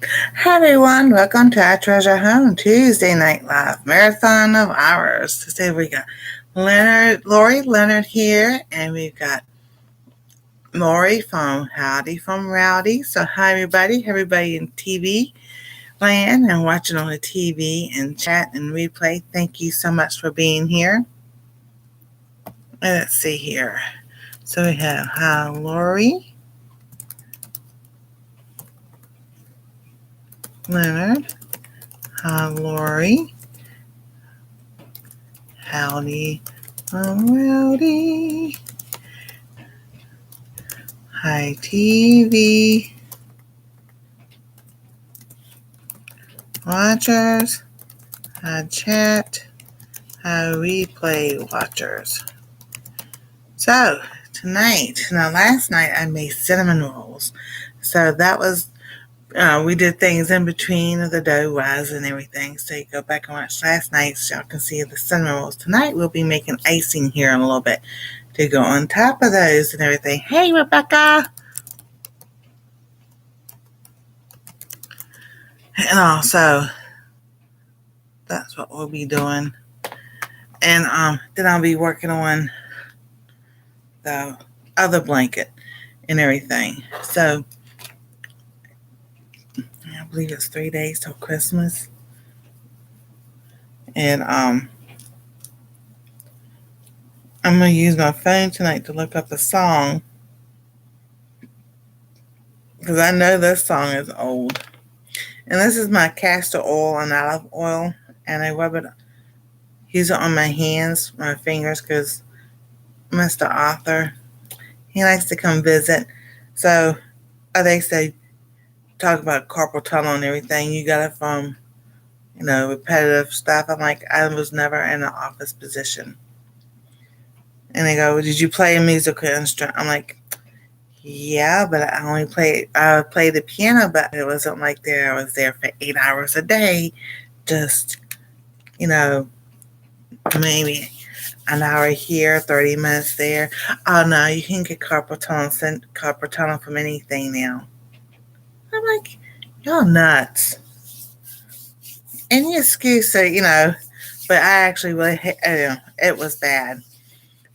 Hi everyone, welcome to our Treasure Home Tuesday Night Live Marathon of Hours. Today we got Lori Leonard here, and we've got Lori from Howdy from Rowdy. So hi everybody in TV land and watching on the TV and chat and replay. Thank you so much for being here. Let's see here. So we have hi Lori Leonard, hi Lori, Howdy from Rowdy. Hi TV watchers, hi chat, hi replay watchers. So last night I made cinnamon rolls. So that was, we did things in between of the dough rise and everything. So you go back and watch last night so y'all can see the cinnamon rolls. Tonight we'll be making icing here in a little bit to go on top of those and everything. Hey Rebecca! And also, that's what we'll be doing. And then I'll be working on the other blanket and everything. So I believe it's 3 days till Christmas. And I'm gonna use my phone tonight to look up a song, because I know this song is old. And this is my castor oil and olive oil, and I use it on my hands, my fingers, because Mr. Arthur, he likes to come visit. So they say, talk about carpal tunnel and everything. You got it from, repetitive stuff. I'm like, I was never in an office position. And they go, well, did you play a musical instrument? I'm like, yeah, but I played the piano, but it wasn't like I was there for 8 hours a day. Just, maybe an hour here, 30 minutes there. Oh no, you can get carpal tunnel from anything now. I'm like, y'all nuts. Any excuse, but I actually really, it was bad.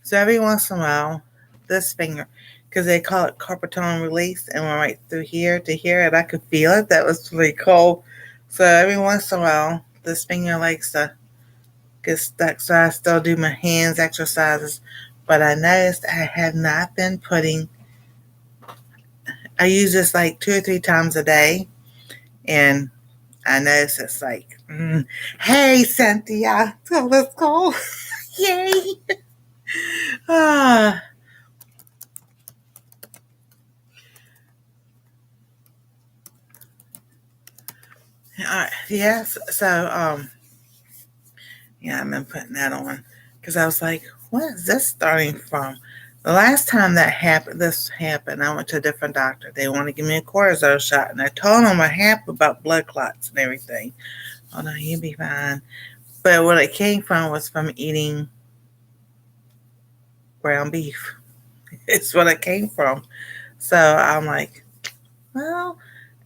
So every once in a while, this finger, because they call it carpal tunnel release, and went right through here to here, and I could feel it. That was really cool. So every once in a while, this finger likes to get stuck. So I still do my hands exercises, but I noticed I have not been I use this like 2 or 3 times a day, and I noticed it's like, hey, Cynthia, so let's go. Yay. All right. Yes. So, I've been putting that on because I was like, what is this starting from? The last time this happened, I went to a different doctor. They wanted to give me a cortisone shot, and I told them what happened about blood clots and everything. Oh no, you'll be fine. But what it came from was from eating ground beef. It's what it came from. So I'm like, well,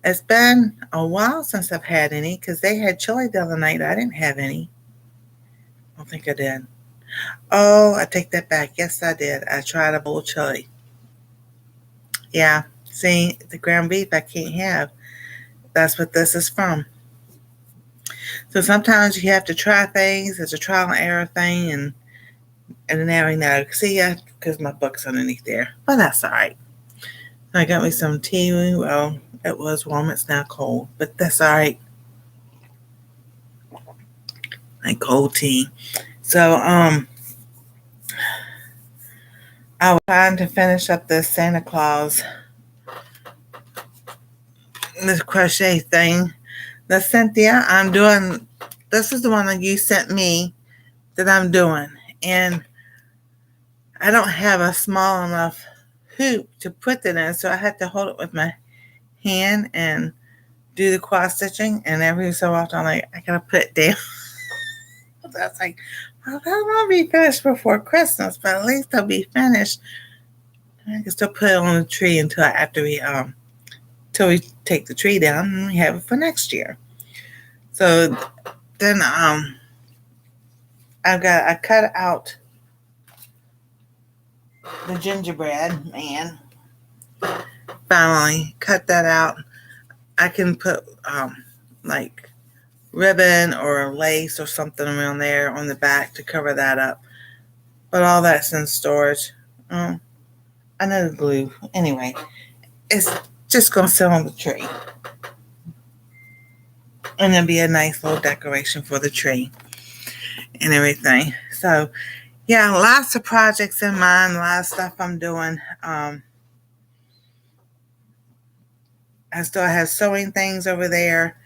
it's been a while since I've had any, because they had chili the other night. I didn't have any. I don't think I did. Oh, I take that back. Yes, I did. I tried a bowl of chili. Yeah, see, the ground beef I can't have. That's what this is from. So sometimes you have to try things. It's a trial and error thing, and now we know. See, because my book's underneath there. But that's all right. I got me some tea. Well, it was warm. It's now cold, but that's all right. Like cold tea. So, I was trying to finish up this Santa Claus, this crochet thing. Now, Cynthia, this is the one that you sent me that I'm doing. And I don't have a small enough hoop to put it in, so I had to hold it with my hand and do the cross stitching. And every so often, I'm like, I gotta put it down. That's like, well, that won't be finished before Christmas, but at least it'll be finished. I can still put it on the tree until after we till we take the tree down and we have it for next year. So then I cut out the gingerbread man. Finally cut that out. I can put like ribbon or lace or something around there on the back to cover that up. But all that's in storage. I know the glue. Anyway, it's just going to sit on the tree. And it'll be a nice little decoration for the tree and everything. So, yeah, lots of projects in mind, a lot of stuff I'm doing. I still have sewing things over there.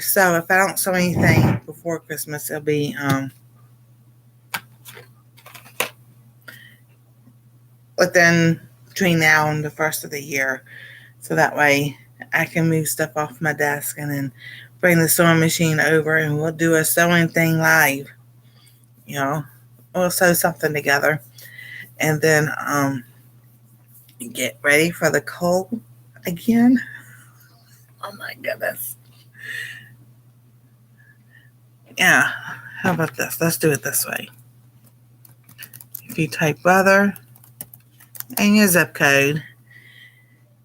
So if I don't sew anything before Christmas, it'll be between now and the first of the year. So that way I can move stuff off my desk and then bring the sewing machine over and we'll do a sewing thing live. We'll sew something together and then get ready for the cold again. Oh my goodness. Yeah, how about this? Let's do it this way. If you type weather and your zip code,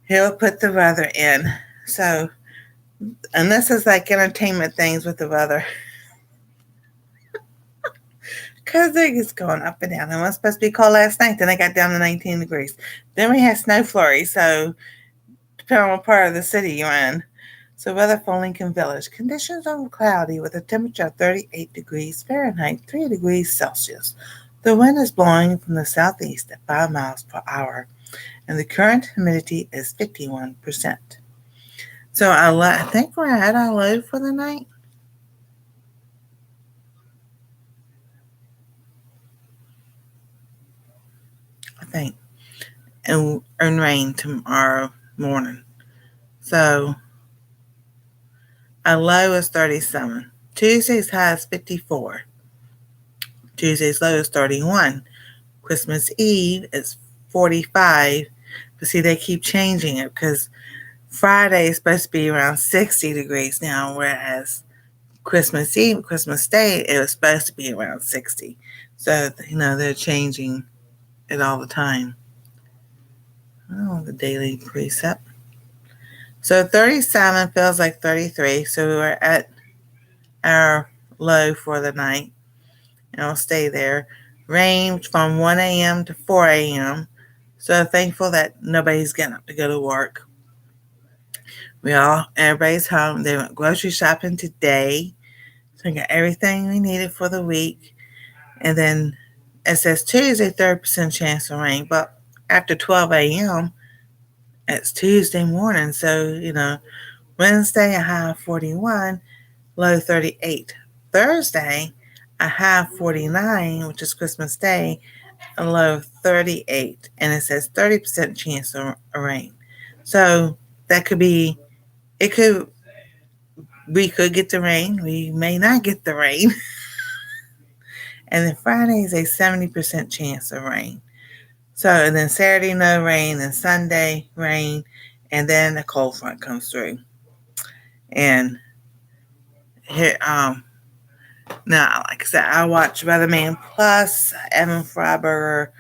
he'll put the weather in. So, and this is like entertainment things with the weather. Because they're just going up and down. It was supposed to be cold last night. Then I got down to 19 degrees. Then we had snow flurries. So, depending on what part of the city you're in. So, weather for Lincoln Village. Conditions are cloudy with a temperature of 38 degrees Fahrenheit, 3 degrees Celsius. The wind is blowing from the southeast at 5 miles per hour. And the current humidity is 51%. So, I think we're at our low for the night. I think. And rain tomorrow morning. So, our low is 37. Tuesday's high is 54. Tuesday's low is 31. Christmas Eve is 45. But see, they keep changing it because Friday is supposed to be around 60 degrees now, whereas Christmas Eve, Christmas Day, it was supposed to be around 60. So, they're changing it all the time. Oh, the daily precept. So 37 feels like 33. So we're at our low for the night. And it'll stay there. Rain from 1 a.m. to 4 a.m. So thankful that nobody's getting up to go to work. Everybody's home. They went grocery shopping today. So we got everything we needed for the week. And then it says Tuesday, 30% chance of rain. But after 12 a.m., it's Tuesday morning. So, Wednesday, a high of 41, low 38. Thursday, a high of 49, which is Christmas Day, a low of 38. And it says 30% chance of rain. So that could be, we could get the rain. We may not get the rain. And then Friday is a 70% chance of rain. So, and then Saturday, no rain, and Sunday, rain, and then the cold front comes through. And here, now, like I said, I watch Weatherman Plus, Evan Freiberger,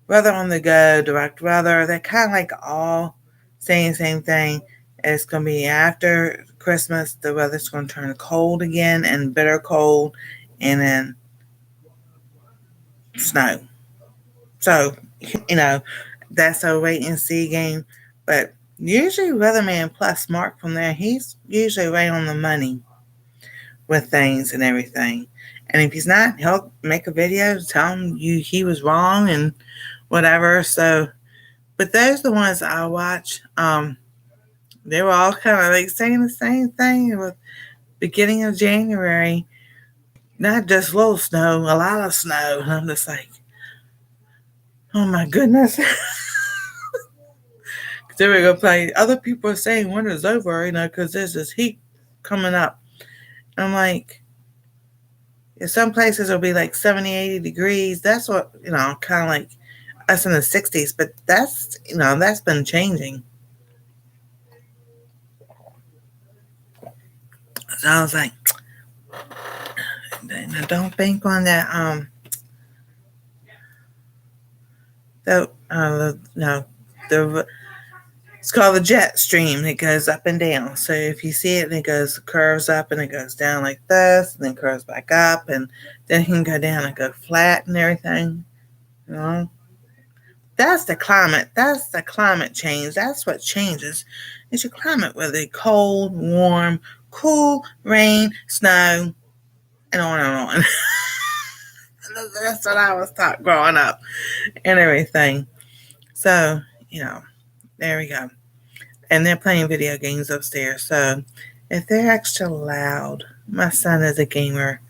Weather on the Go, Direct Weather. They're kind of like all saying the same thing. It's going to be after Christmas, the weather's going to turn cold again and bitter cold, and then snow. So, that's a wait and see game. But usually Weatherman Plus Mark from there, he's usually right on the money with things and everything. And if he's not, he'll make a video to tell him he was wrong and whatever. So, but those are the ones I watch. They were all kind of like saying the same thing with beginning of January. Not just little snow, a lot of snow. And I'm just like, oh my goodness. Then we're going to play. Other people are saying winter's over, because there's this heat coming up. I'm like, some places will be like 70, 80 degrees. That's what, kind of like us in the 60s. But that's, that's been changing. So I was like, don't bank on that. No, the it's called the jet stream. It goes up and down. So if you see it, it goes curves up and it goes down like this, and then curves back up, and then it can go down and go flat and everything. You know, that's the climate. That's the climate change. That's what changes. It's your climate, whether it's cold, warm, cool, rain, snow, and on and on. That's what I was taught growing up and everything. So, there we go. And they're playing video games upstairs. So if they're extra loud, my son is a gamer.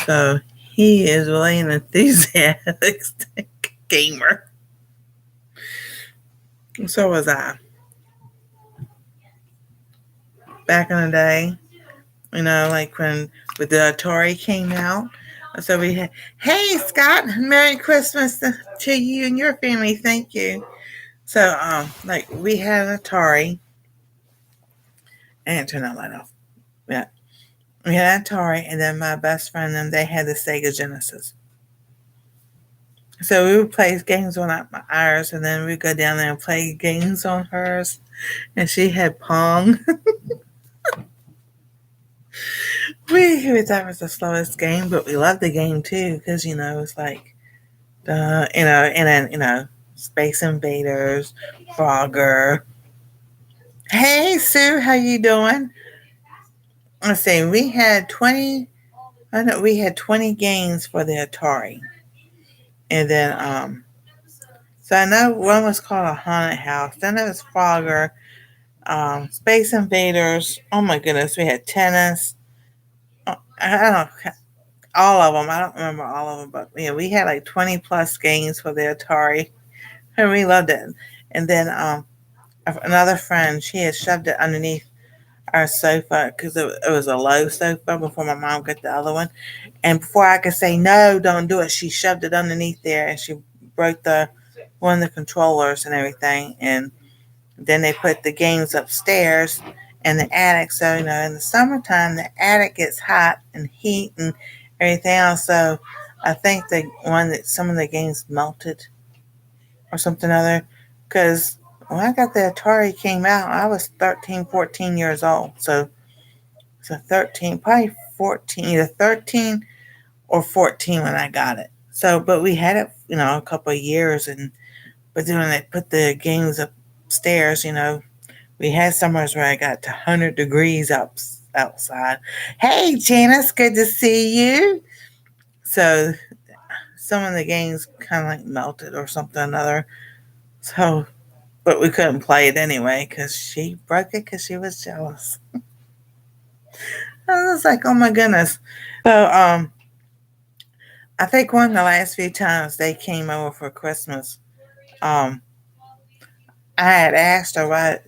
So he is really an enthusiastic gamer. So was I. Back in the day, like when the Atari came out. So we had, hey Scott, Merry Christmas to you and your family. Thank you. So like we had an Atari. And turn that light off. Yeah. We had Atari, and then my best friend and they had the Sega Genesis. So we would play games on ours, and then we'd go down there and play games on hers. And she had Pong. we thought it was the slowest game, but we loved the game too, because it's like and then Space Invaders, Frogger. Hey Sue, how you doing? Let's see, we had 20 games for the Atari. And then so I know one was called a haunted house. Then there was Frogger, Space Invaders. Oh my goodness, we had tennis. I don't all of them. I don't remember all of them, but we had like 20 plus games for the Atari, and we loved it. And then another friend, she had shoved it underneath our sofa because it was a low sofa before my mom got the other one. And before I could say no, don't do it, she shoved it underneath there, and she broke one of the controllers and everything. And then they put the games upstairs in the attic. So in the summertime, the attic gets hot and heat and everything else. So I think some of the games melted or something other. Because when I got the Atari came out, I was 13, 14 years old. So 13, probably 14, either 13 or 14 when I got it. So, but we had it, a couple of years, but then when they put the games upstairs, we had summers where I got to 100 degrees outside. Hey, Janice, good to see you. So some of the games kind of like melted or something or another. So, but we couldn't play it anyway because she broke it because she was jealous. I was like, oh my goodness. So, I think one of the last few times they came over for Christmas, I had asked her why,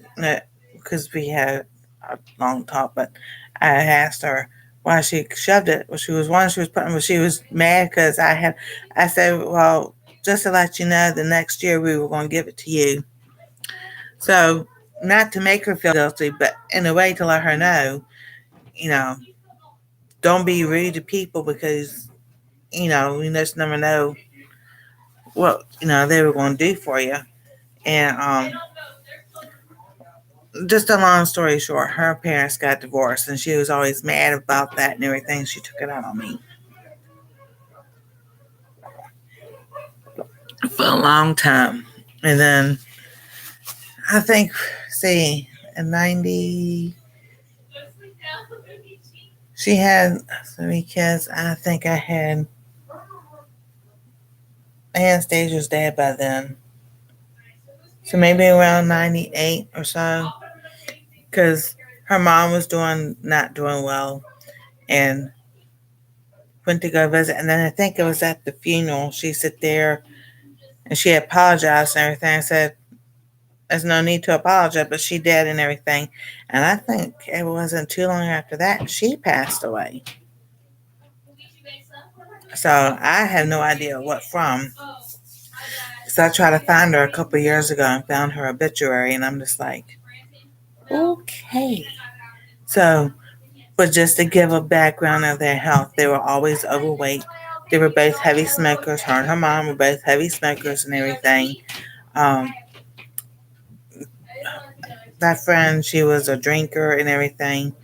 because we had a long talk, but I had asked her why she shoved it. Well, she was putting, but she was mad because I said, well, just to let you know, the next year we were going to give it to you. So, not to make her feel guilty, but in a way to let her know, don't be rude to people because, you just never know what, they were going to do for you. And, just a long story short, her parents got divorced and she was always mad about that and everything. She took it out on me for a long time. And then I think, in 90, she had 3 kids. I think I had Anastasia's dad by then. So maybe around 98 or so. Because her mom was not doing well and went to go visit. And then I think it was at the funeral. She sat there and she apologized and everything. I said, there's no need to apologize, but she did and everything. And I think it wasn't too long after that she passed away. So I have no idea what from. So I tried to find her a couple of years ago and found her obituary, and I'm just like, okay. So But just to give a background of their health, they were always overweight. They were both heavy smokers. Her and her mom were both heavy smokers and everything. Um, that friend, she was a drinker and everything.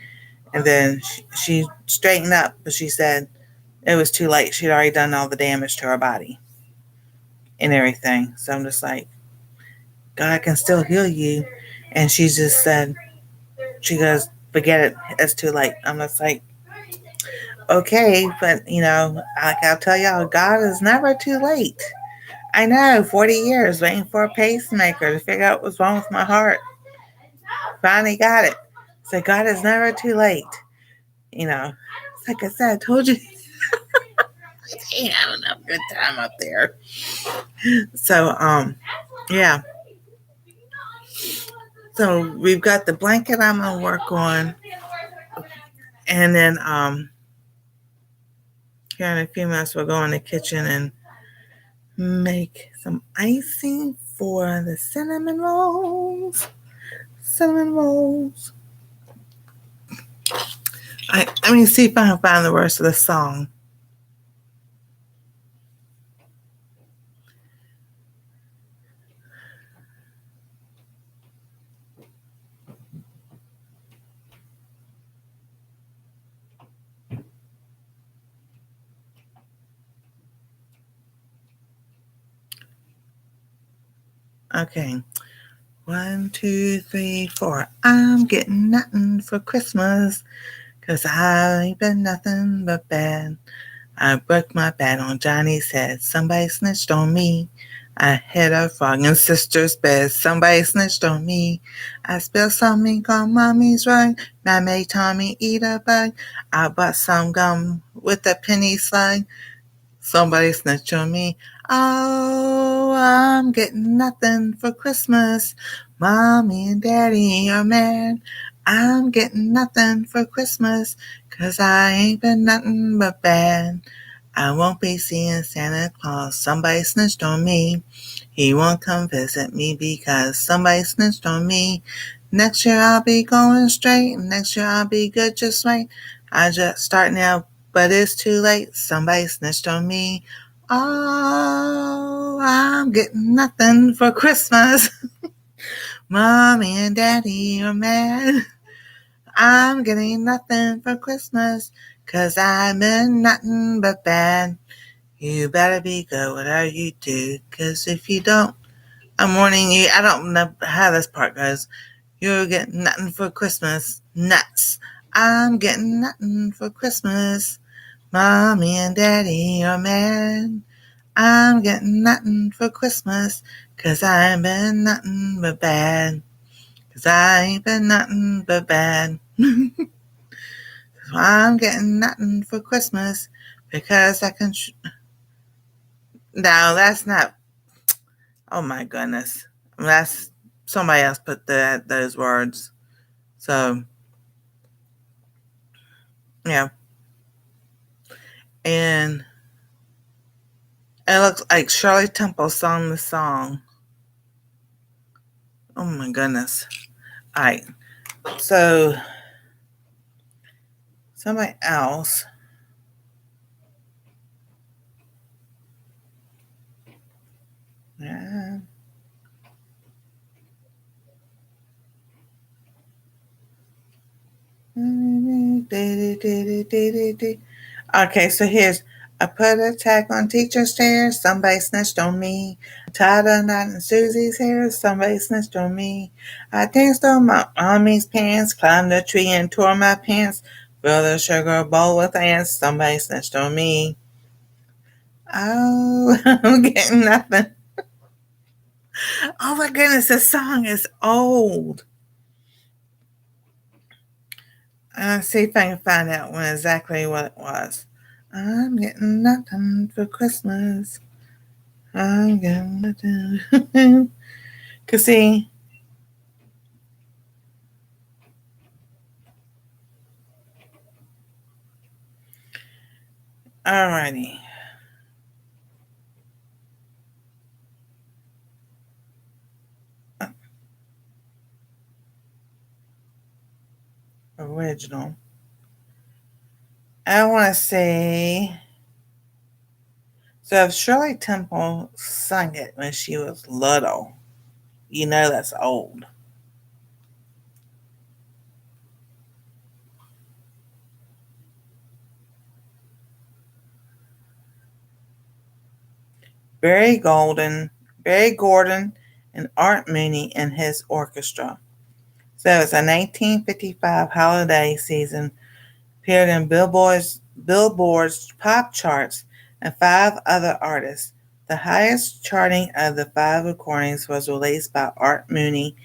And then she straightened up, but she said it was too late. She'd already done all the damage to her body and everything. So I'm just like, God can still heal you. And she just said, she goes, forget it. It's too late. I'm just like, okay, but like I'll tell y'all, God is never too late. I know, 40 years waiting for a pacemaker to figure out what's wrong with my heart. Finally got it. So God is never too late. Like I said, I told you, I ain't having a good time up there. So, yeah. So we've got the blanket I'm gonna work on, and then here in a few minutes we'll go in the kitchen and make some icing for the cinnamon rolls. Cinnamon rolls. Let me see if I can find the words of the song. Okay. 1, 2, 3, 4. I'm getting nothing for Christmas, 'cause I ain't been nothing but bad. I broke my bat on Johnny's head. Somebody snitched on me. I hit a frog in sister's bed. Somebody snitched on me. I spilled some ink on mommy's rug. I made Tommy eat a bug. I bought some gum with a penny slug. Somebody snitched on me. Oh, I'm getting nothing for Christmas. Mommy and Daddy are mad. I'm getting nothing for Christmas, 'cause I ain't been nothing but bad. I won't be seeing Santa Claus. Somebody snitched on me. He won't come visit me because somebody snitched on me. Next year I'll be going straight. Next year I'll be good just right. I just start now, but it's too late. Somebody snitched on me. Oh, I'm getting nothing for Christmas. Mommy and Daddy are mad. I'm getting nothing for Christmas, 'cause I've been nothing but bad. You better be good whatever you do, 'cause if you don't, I'm warning you. I don't know how this part goes. You're getting nothing for Christmas. Nuts. I'm getting nothing for Christmas. Mommy and Daddy are mad. I'm getting nothing for Christmas, 'cause I ain't been nothing but bad. 'Cause I ain't been nothing but bad. So I'm getting nothing for Christmas, because I can... No, that's not... Oh my goodness. That's... Somebody else put those words. So, yeah. And it looks like Shirley Temple sung the song. Oh my goodness. All right. So, somebody else. Yeah. Okay, so here's... I put a tag on teacher's chair. Somebody snitched on me. Tied a knot in Susie's hair. Somebody snitched on me. I danced on my mommy's pants. Climbed a tree and tore my pants. Filled a sugar bowl with ants. Somebody snitched on me. Oh, I'm getting nothing. Oh my goodness, this song is old. See if I can find out when exactly what it was. I'm getting nothing for Christmas. I'm getting nothing. Cause see, alrighty. Original. I want to say, so if Shirley Temple sung it when she was little, you know that's old. Barry Golden, Barry Gordon, and Art Mooney and his orchestra. So it's a 1955 holiday season, appeared in Billboard's pop charts and 5 other artists. The highest charting of the 5 recordings was released by Art Mooney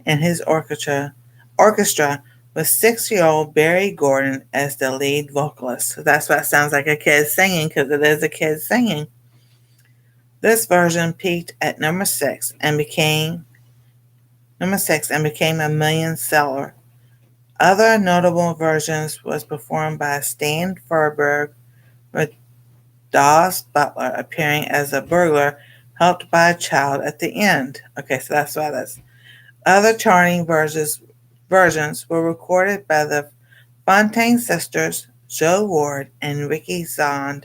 and his orchestra with 6-year-old Barry Gordon as the lead vocalist. So that's why it sounds like a kid singing, because it is a kid singing. This version peaked at number 6 and became a million seller. Other notable versions was performed by Stan Ferberg, with Dawes Butler appearing as a burglar helped by a child at the end. Okay, so that's why that's. Other charting versions were recorded by the Fontaine sisters, Joe Ward, and Ricky Zond,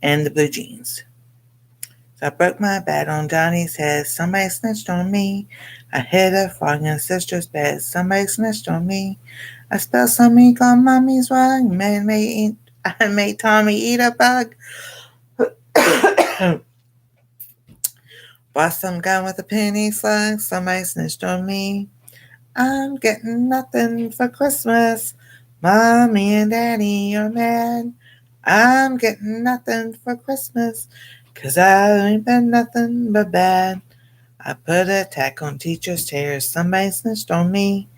and the Blue Jeans. So I broke my bat on Johnny's head. Somebody snitched on me. I hid a frog in sister's bed. Somebody snitched on me. I spilled some ink on mommy's rug. I made Tommy eat a bug. Bought some gun with a penny slug. Somebody snitched on me. I'm getting nothing for Christmas. Mommy and Daddy are mad. I'm getting nothing for Christmas, 'cause I ain't been nothing but bad. I put a tack on teacher's chairs. Somebody snitched on me.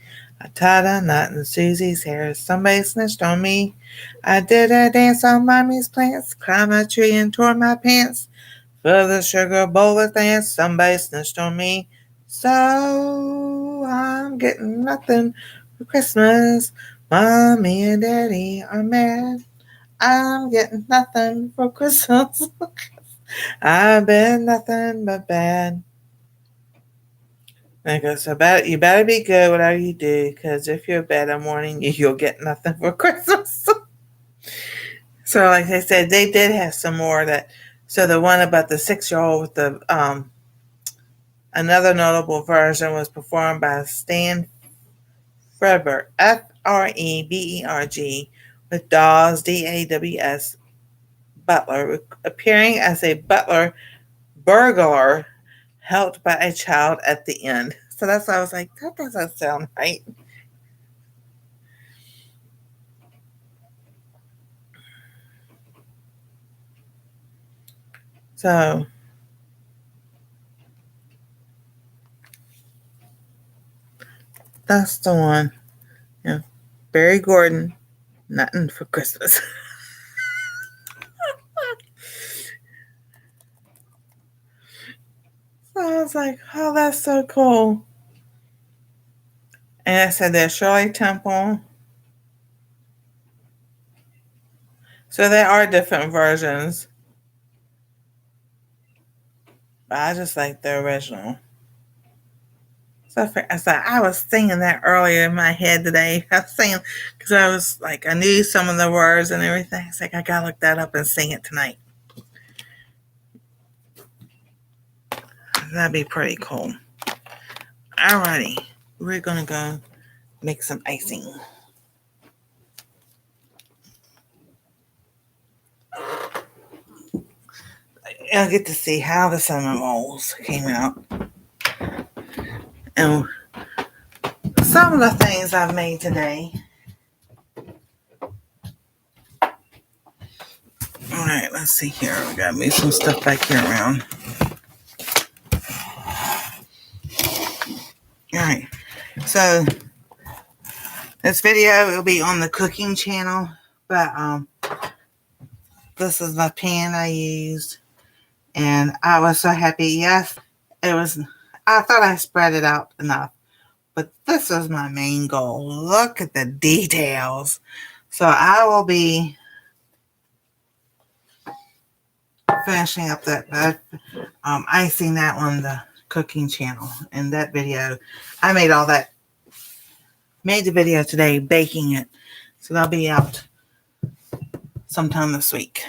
I tied a knot in Susie's hair. Somebody snitched on me. I did a dance on mommy's plants. Climbed a tree and tore my pants. Filled the sugar bowl with ants. Somebody snitched on me. So I'm getting nothing for Christmas. Mommy and Daddy are mad. I'm getting nothing for Christmas. I've been nothing but bad. Okay, so you better be good whatever you do, because if you're bad in the morning, you'll get nothing for Christmas. So, like I said, they did have some more that. So the one about the 6-year-old with the another notable version was performed by Stan Freberg, Freberg, with Dawes, Daws Butler, appearing as a butler burglar helped by a child at the end. So that's why I was like, that doesn't sound right. So that's the one. Yeah. Barry Gordon, nothing for Christmas. So I was like, oh, that's so cool. And I said there's Shirley Temple. So there are different versions. But I just like the original. So I was singing that earlier in my head today. I was singing because I was like, I knew some of the words and everything. It's like, I gotta look that up and sing it tonight. That'd be pretty cool. Alrighty, we're gonna go make some icing. I'll get to see how the cinnamon rolls came out. And some of the things I've made today. Alright, let's see here. We gotta move some stuff back here around. Alright, so this video will be on the cooking channel, but this is my pan I used, and I was so happy. Yes, it was. I thought I spread it out enough, but this was my main goal. Look at the details. So I will be finishing up that icing that on the cooking channel. And that video, I made all that. Made the video today, baking it. So that'll be out sometime this week.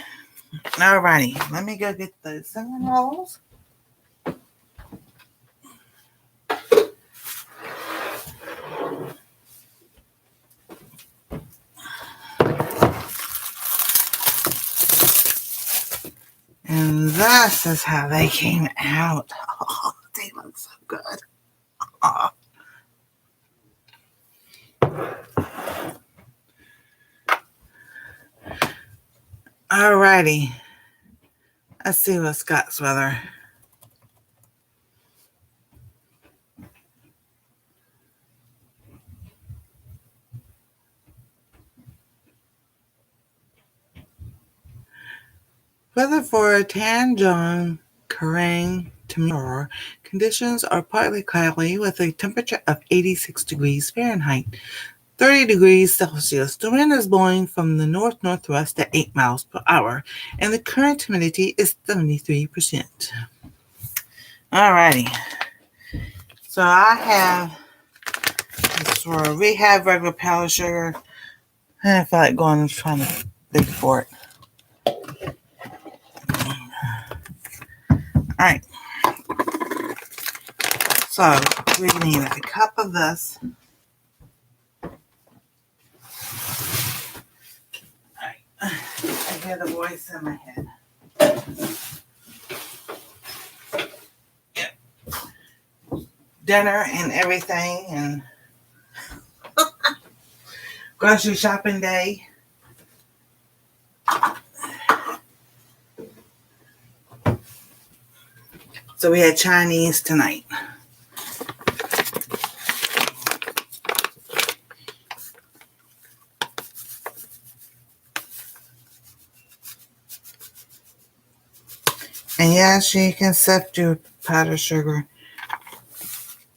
Alrighty, let me go get those cinnamon rolls. And this is how they came out. Oh, they look so good. Oh. Alrighty. Let's see what Scott's weather. Weather for Tanjong, Kerrang, tomorrow. Conditions are partly cloudy with a temperature of 86 degrees Fahrenheit, 30 degrees Celsius. The wind is blowing from the north-northwest at 8 miles per hour, and the current humidity is 73%. Alrighty. So we have regular powdered sugar. I feel like going and trying to dig for it. Alright. So we need a cup of this. Alright. I hear the voice in my head. Yep. Dinner and everything and grocery shopping day. So we had Chinese tonight. And yes, you can sift your powdered sugar.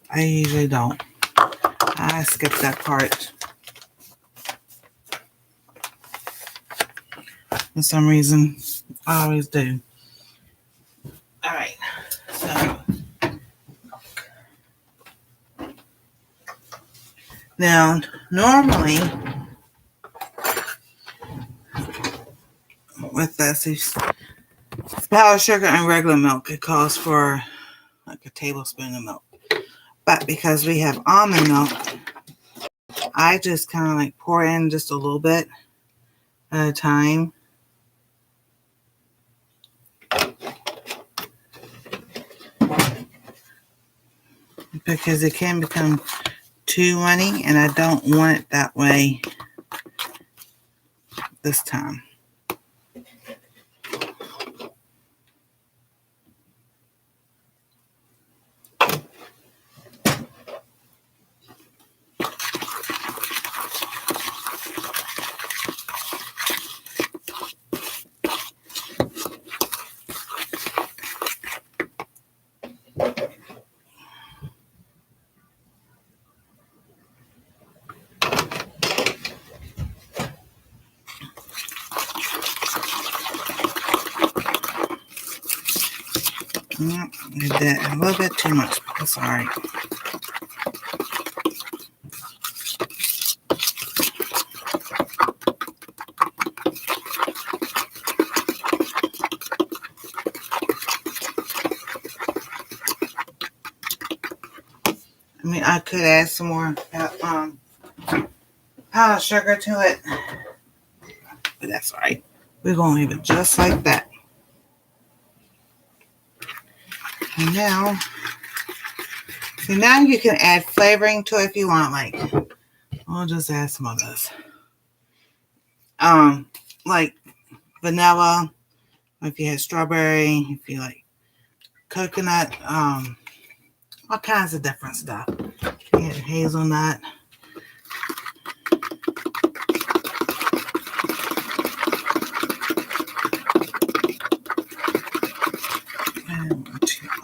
I usually don't. I skip that part. For some reason, I always do. Alright, so now normally with this, it's powdered sugar and regular milk. It calls for like a tablespoon of milk. But because we have almond milk, I just kind of like pour in just a little bit at a time. Because it can become too runny, and I don't want it that way this time. Yep, I did a little bit too much, but that's all right. I mean, I could add some more powdered sugar to it, but that's all right. We're going to leave it just like that. And now, so now you can add flavoring to it if you want. Like, I'll just add some of this. Like vanilla, if you had strawberry, if you like coconut, all kinds of different stuff. You had hazelnut.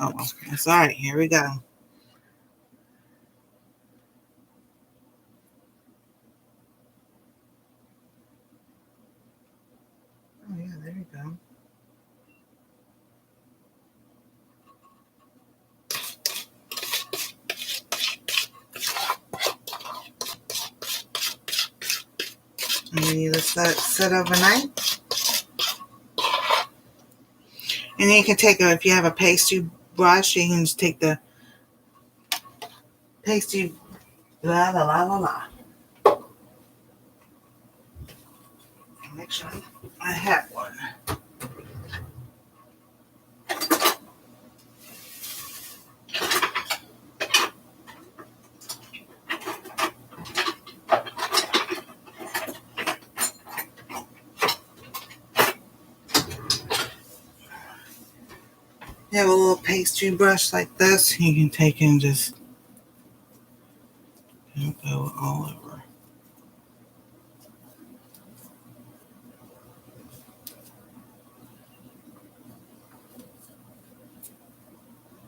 Oh, that's all right. Here we go. Oh, yeah, there you go. And you let that sit overnight. And you can take if you have a pastry brush, you can just take the pastry, la la la la la. Make sure I have one. You have a little pastry brush like this, you can take and just go all over.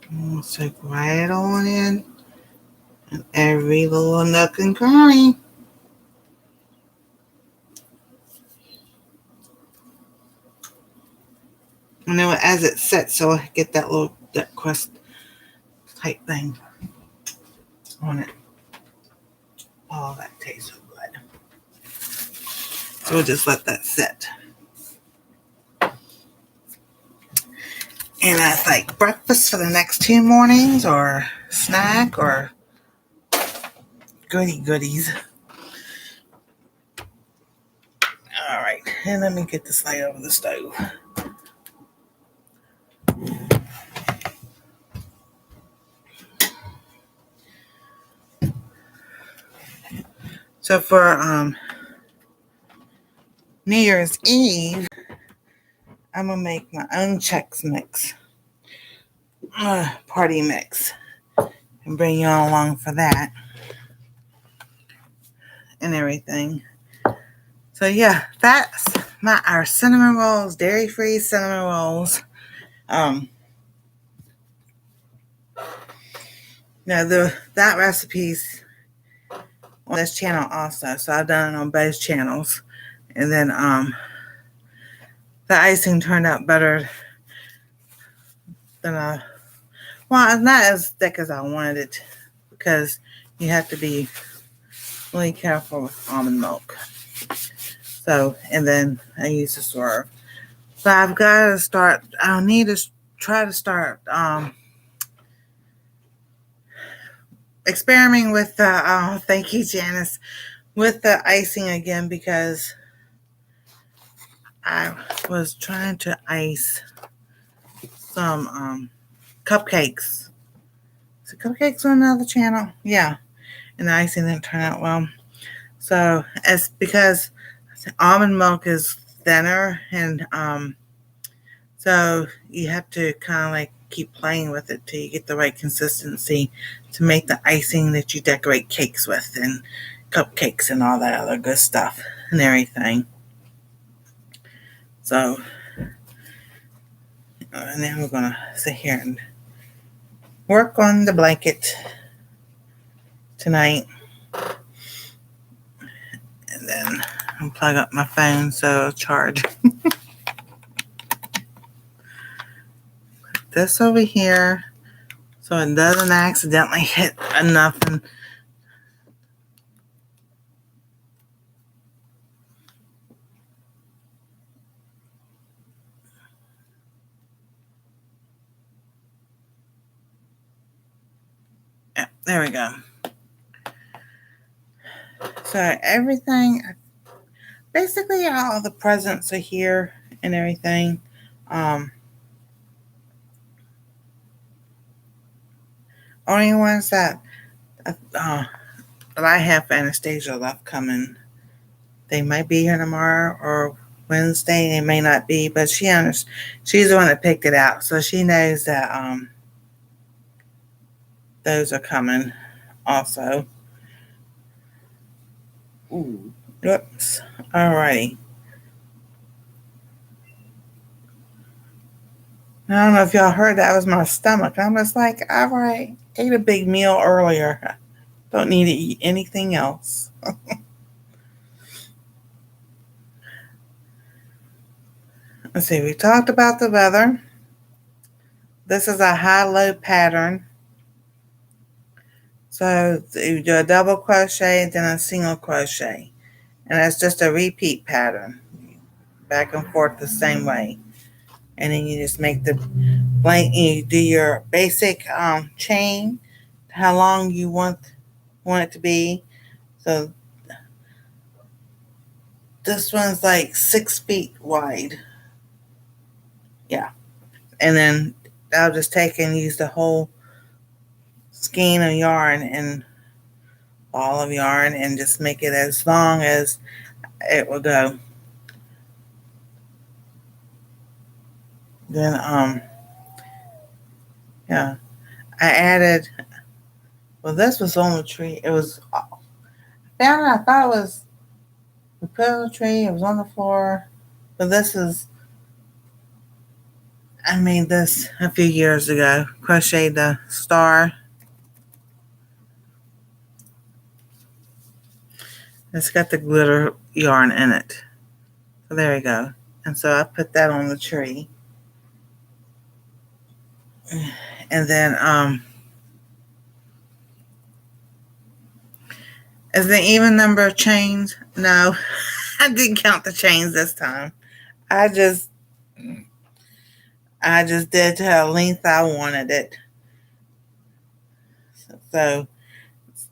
And stick right on in every little nook and cranny. And then as it sets, so I get that crust type thing on it. Oh, that tastes so good. So we'll just let that sit. And that's like breakfast for the next 2 mornings, or snack, or goodies. All right, and let me get this light over the stove. So for New Year's Eve, I'm gonna make my own Chex Mix, party mix, and bring you all along for that and everything. So yeah, that's our cinnamon rolls, dairy-free cinnamon rolls. Now that recipe's on this channel also, so I've done it on both channels. And then the icing turned out better than well, it's not as thick as I wanted it, because you have to be really careful with almond milk. So, and then I use the swerve. So I've got to start, I'll need to try to start experimenting with the, thank you, Janice, with the icing again, because I was trying to ice some cupcakes. Is it cupcakes on another channel? Yeah. And the icing didn't turn out well. So it's because almond milk is thinner, and so you have to kind of like keep playing with it till you get the right consistency to make the icing that you decorate cakes with, and cupcakes and all that other good stuff and everything. So, and then we're gonna sit here and work on the blanket tonight, and then I'll plug up my phone so it'll charge. Put this over here so it doesn't accidentally hit nothing. Yeah, there we go. So everything, basically all the presents are here and everything. Only ones that I have for Anastasia left coming. They might be here tomorrow or Wednesday. They may not be, but she's the one that picked it out, so she knows that those are coming also. Ooh, whoops. Alrighty. I don't know if y'all heard that was my stomach. I'm just like, all right, ate a big meal earlier. Don't need to eat anything else. Let's see, we talked about the weather. This is a high-low pattern. So you do a double crochet, then a single crochet. And that's just a repeat pattern. Back and forth the same way. and then you just make the blank. You do your basic chain, how long you want it to be. So this one's like 6 feet wide. Yeah, and then I'll just take and use the whole skein of yarn and ball of yarn and just make it as long as it will go. Then yeah, I added. Well, this was on the tree. It was found it. I thought it was we put it on the tree. It was on the floor, but this is. I made this a few years ago. Crocheted the star. It's got the glitter yarn in it. So there we go. And so I put that on the tree. And then is the even number of chains? No, I didn't count the chains this time. I just did to the length I wanted it. So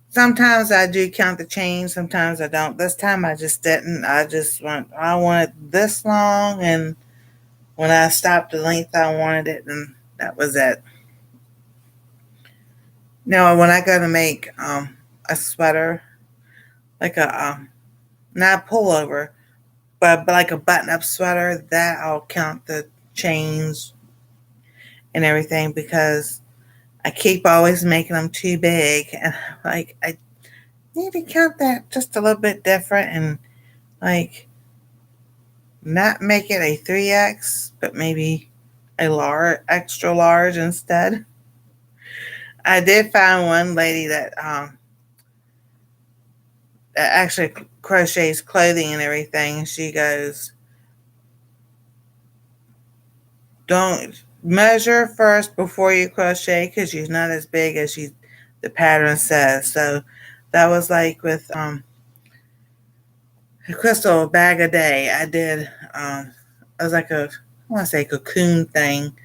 sometimes I do count the chains, sometimes I don't. This time I just didn't. I wanted this long, and when I stopped the length I wanted it, and that was it. Now when I go to make a sweater, like a not a pullover, but like a button-up sweater, that I'll count the chains and everything because I keep always making them too big, and like I need to count that just a little bit different and like not make it a 3X, but maybe a large, extra large instead. I did find one lady that actually crochets clothing and everything. She goes, don't measure first before you crochet because she's not as big as the pattern says. So that was like with Crystal bag a day. I did it was like I want to say cocoon thing.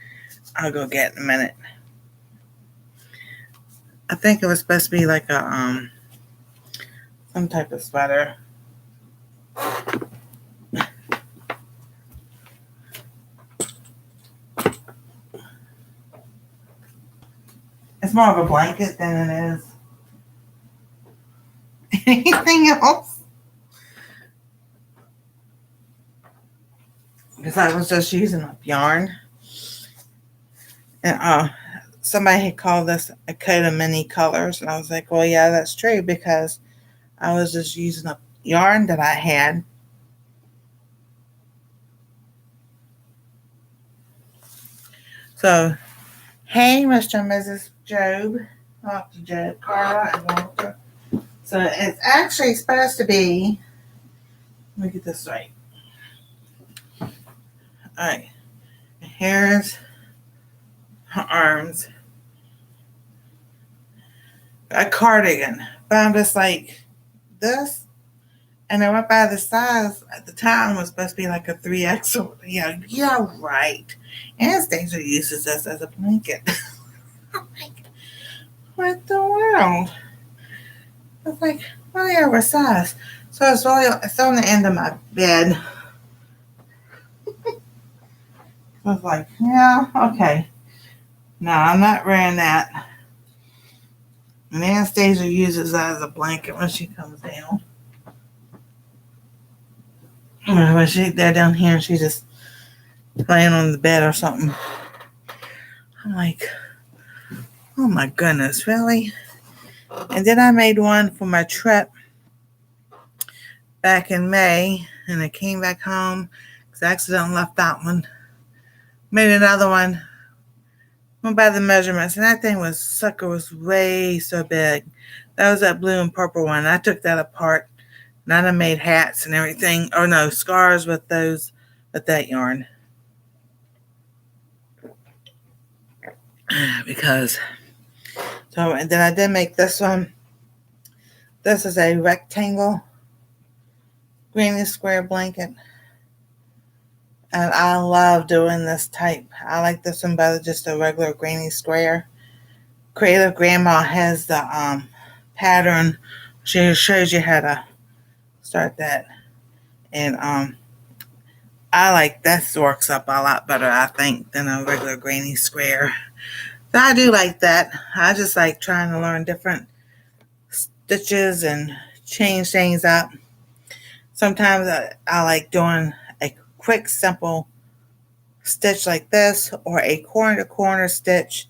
I'll go get it in a minute. I think it was supposed to be like a some type of sweater. It's more of a blanket than it is anything else. Because I was just using up yarn. And somebody had called this a coat of many colors. And I was like, well, yeah, that's true because I was just using up yarn that I had. So, hey, Mr. and Mrs. Job. Dr. Job, Carla, and Walter. So, it's actually supposed to be, let me get this right. All right. Here's her arms. A cardigan. But I'm just like, this. And I went by the size at the time was supposed to be like a 3X. Yeah, right. Anastasia uses this as a blanket. I'm like, what the world? I was like, really oversized. So it's on the end of my bed. I was like, yeah, okay. No, I'm not wearing that. And Anastasia uses that as a blanket when she comes down. When they're down here and she's just laying on the bed or something. I'm like, oh my goodness, really? And then I made one for my trip back in May, and I came back home because I accidentally left that one. Made another one. Went by the measurements, and that sucker was way so big. That was that blue and purple one. I took that apart, and I made hats and everything. Or no, scarves with that yarn. Because, so, and then I did make this one. This is a rectangle granny square blanket. And I love doing this type. I like this one better just a regular granny square. Creative Grandma has the pattern. She shows you how to start that. And I like this works up a lot better, I think, than a regular granny square. So I do like that. I just like trying to learn different stitches and change things up. Sometimes I like doing a quick, simple stitch like this or a corner to corner stitch.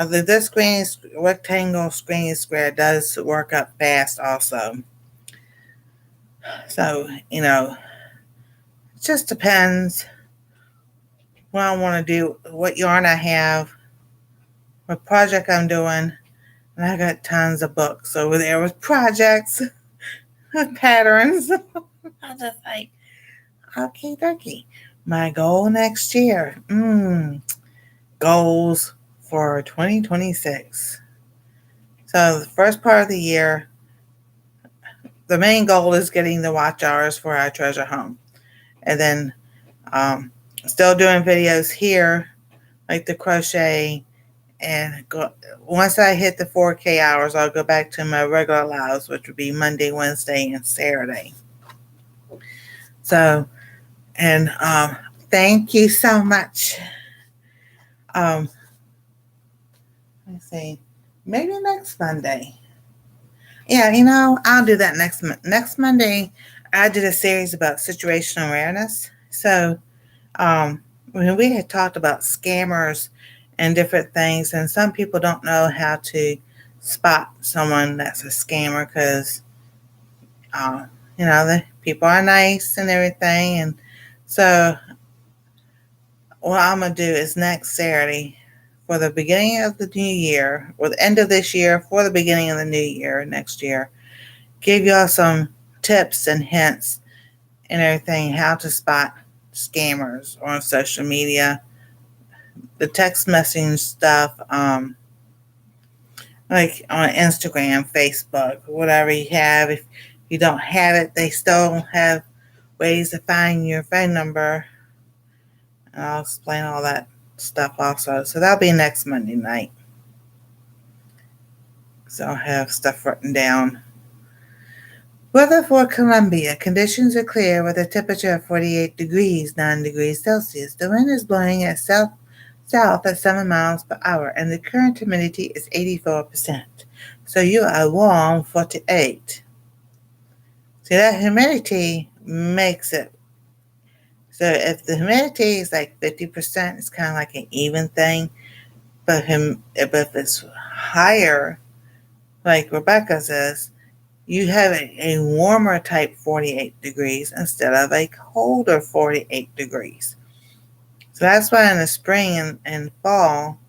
This granny rectangle granny square does work up fast also. So, it just depends what I want to do, what yarn I have, what project I'm doing. And I got tons of books over there with projects, with patterns. I just like, okay, dokie. My goal next year. Goals for 2026. So the first part of the year, the main goal is getting the watch hours for our treasure home. And then still doing videos here, like the crochet. And once I hit the 4K hours, I'll go back to my regular lives, which would be Monday, Wednesday, and Saturday. So, and thank you so much. Let's see, maybe next Monday. Yeah, I'll do that next Monday. I did a series about situational awareness. So, when we had talked about scammers and different things, and some people don't know how to spot someone that's a scammer because, the people are nice and everything. And so, what I'm going to do is next Saturday, for the beginning of the new year, or the end of this year, for the beginning of the new year, next year, give y'all some tips and hints and everything, how to spot scammers on social media, the text messaging stuff, like on Instagram, Facebook, whatever you have. If you don't have it, they still have ways to find your phone number. And I'll explain all that stuff also. So that'll be next Monday night. So I'll have stuff written down. Weather for Columbia. Conditions are clear with a temperature of 48 degrees, 9 degrees Celsius. The wind is blowing at south at 7 miles per hour, and the current humidity is 84%. So you are warm 48. See, that humidity makes it. So if the humidity is like 50%, it's kind of like an even thing. But if it's higher, like Rebecca says, you have a warmer type 48 degrees instead of a colder 48 degrees. So that's why in the spring and fall,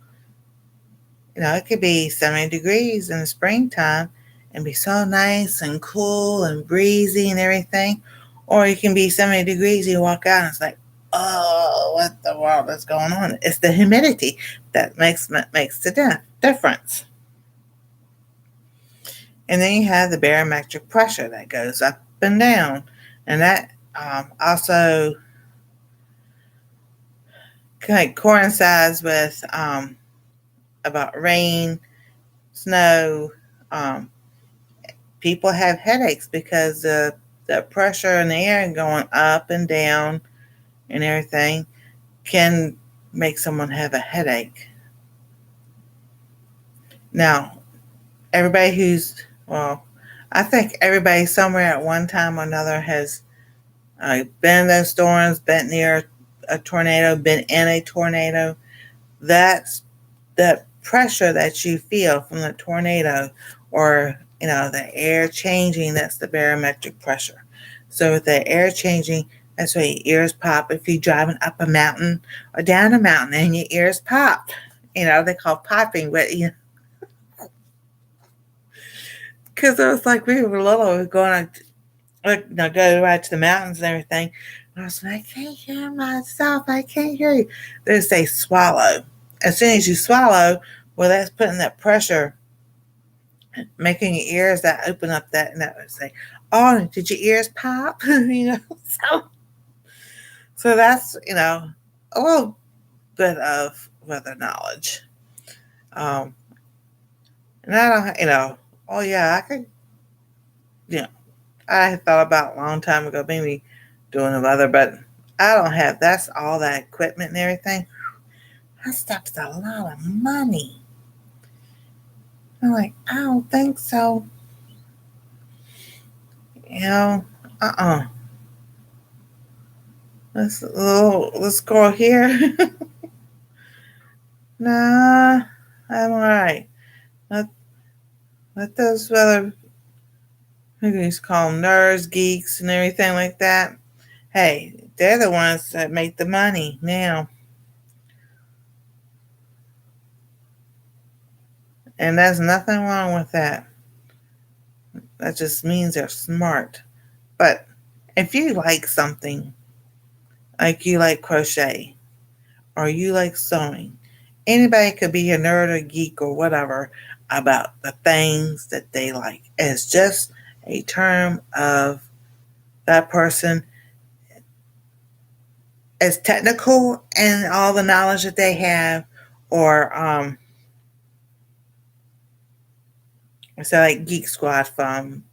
it could be 70 degrees in the springtime and be so nice and cool and breezy and everything. Or it can be 70 degrees, you walk out and it's like, oh, what the world is going on? It's the humidity that makes the difference. And then you have the barometric pressure that goes up and down. And that also kind of coincides with about rain, snow. People have headaches because the pressure in the air going up and down and everything can make someone have a headache. Now, I think everybody somewhere at one time or another has been in those storms, been near a tornado, been in a tornado. That's the pressure that you feel from the tornado, or the air changing. That's the barometric pressure. So with the air changing, that's why your ears pop. If you're driving up a mountain or down a mountain and your ears pop, they call popping, but because it was like we were little, we were going to go right to the mountains and everything. And I was like, I can't hear myself. I can't hear you. They say swallow. As soon as you swallow, well, that's putting that pressure, making your ears that open up that, and that would say, oh, did your ears pop? So So that's, a little bit of weather knowledge. Um, and I don't, oh yeah, I could, you know, I had thought about a long time ago, maybe doing the weather, but I don't have, that's all that equipment and everything. That stuff's a lot of money. I'm like, I don't think so. You know, uh-uh. Let's go here. Nah, I'm alright. Let, let those other, what do you call them, nerds, geeks, and everything like that. Hey, they're the ones that make the money now. And there's nothing wrong with that. That just means they're smart. But if you like something, like you like crochet, or you like sewing, anybody could be a nerd or geek or whatever about the things that they like. It's just a term of that person is technical in all the knowledge that they have, or so like Geek Squad from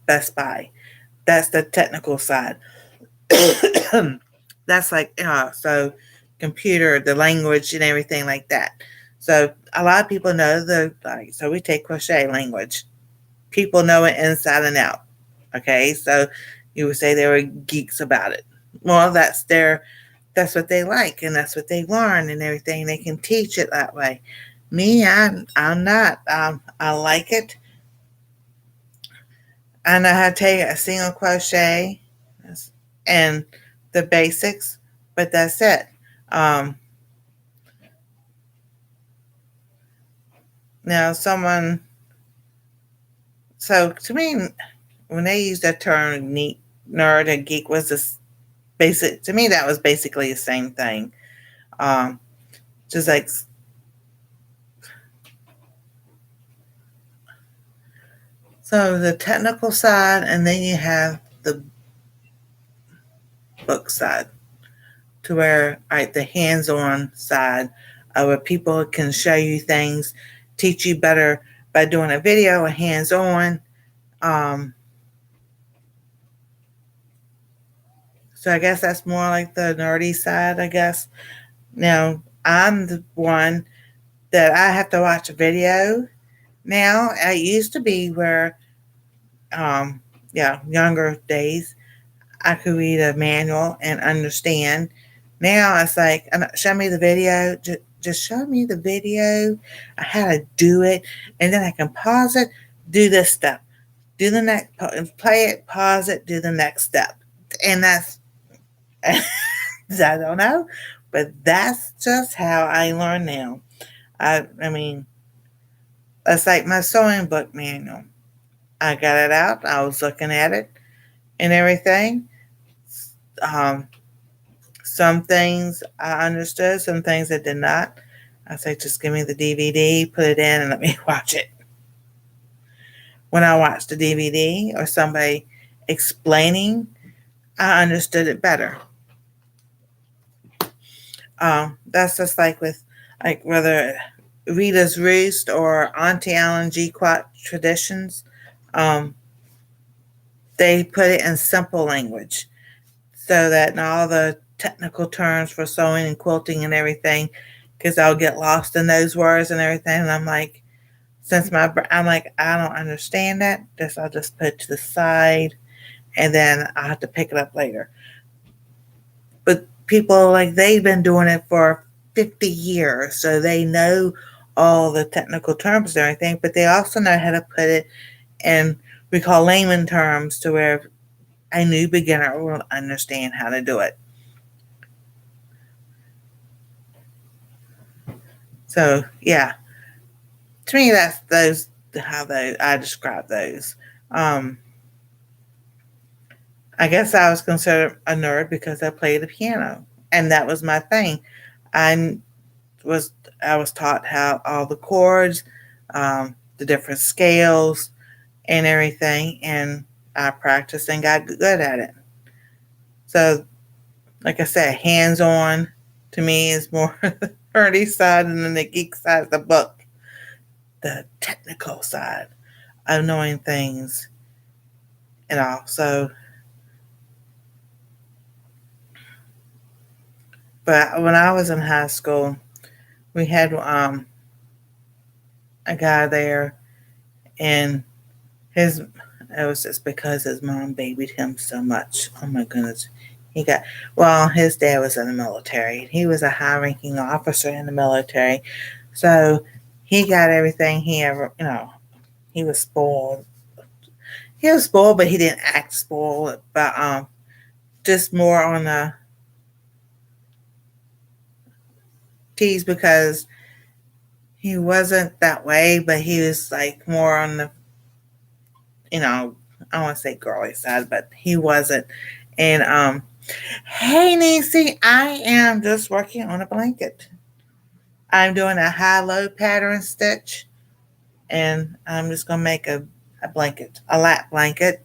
Best Buy. That's the technical side. That's like so computer, the language and everything like that. So a lot of people know the like. So we take crochet language. People know it inside and out. Okay, so you would say they were geeks about it. Well, that's what they like and that's what they learn and everything. They can teach it that way. Me, I'm not. I like it. I know how to take a single crochet and the basics, but that's it. Um, Now, so to me, when they use that term, neat, nerd, and geek was this basic. To me, that was basically the same thing. Um, just like so, the technical side, and then you have the book side, to where right the hands-on side, where people can show you things, teach you better by doing a video, or hands-on. Um, so I guess that's more like the nerdy side. I guess now I'm the one that I have to watch a video now. It used to be where, um, yeah, younger days, I could read a manual and understand. Now it's like, show me the video. Just show me the video, how to do it, and then I can pause it, do this step, do the next, play it, pause it, do the next step. And that's, I don't know, but that's just how I learn now. I mean, it's like my sewing book manual. I got it out. I was looking at it and everything. Um, some things I understood, some things I did not. I say, just give me the DVD, put it in, and let me watch it. When I watched the DVD or somebody explaining, I understood it better. That's just like with, like, whether Rita's Roost or Auntie Allen G Quat Traditions. Um, they put it in simple language so that all the technical terms for sewing and quilting and everything, because I'll get lost in those words and everything. And I'm like, I'm like, I don't understand that. This I'll just put it to the side, and then I'll have to pick it up later. But people, like, they've been doing it for 50 years, so they know all the technical terms and everything. But they also know how to put it in, we call layman terms, to where a new beginner will understand how to do it. So yeah, to me, that's those how I describe those. Um, I guess I was considered a nerd because I played the piano, and that was my thing. I was I was taught how all the chords, the different scales, and everything, and I practiced and got good at it. So like I said, hands on to me is more the nerdy side, and then the geek side of the book, the technical side of knowing things and all. So, but when I was in high school, we had a guy there, and his it was just because his mom babied him so much. Oh my goodness. He got his dad was in the military. He was a high ranking officer in the military. So he got everything he ever he was spoiled. He was spoiled, but he didn't act spoiled. But just more on the tease because he wasn't that way, but he was like more on the I don't want to say girly side, but he wasn't. And hey Nancy, I am just working on a blanket. I'm doing a high-low pattern stitch, and I'm just gonna make a blanket, a lap blanket.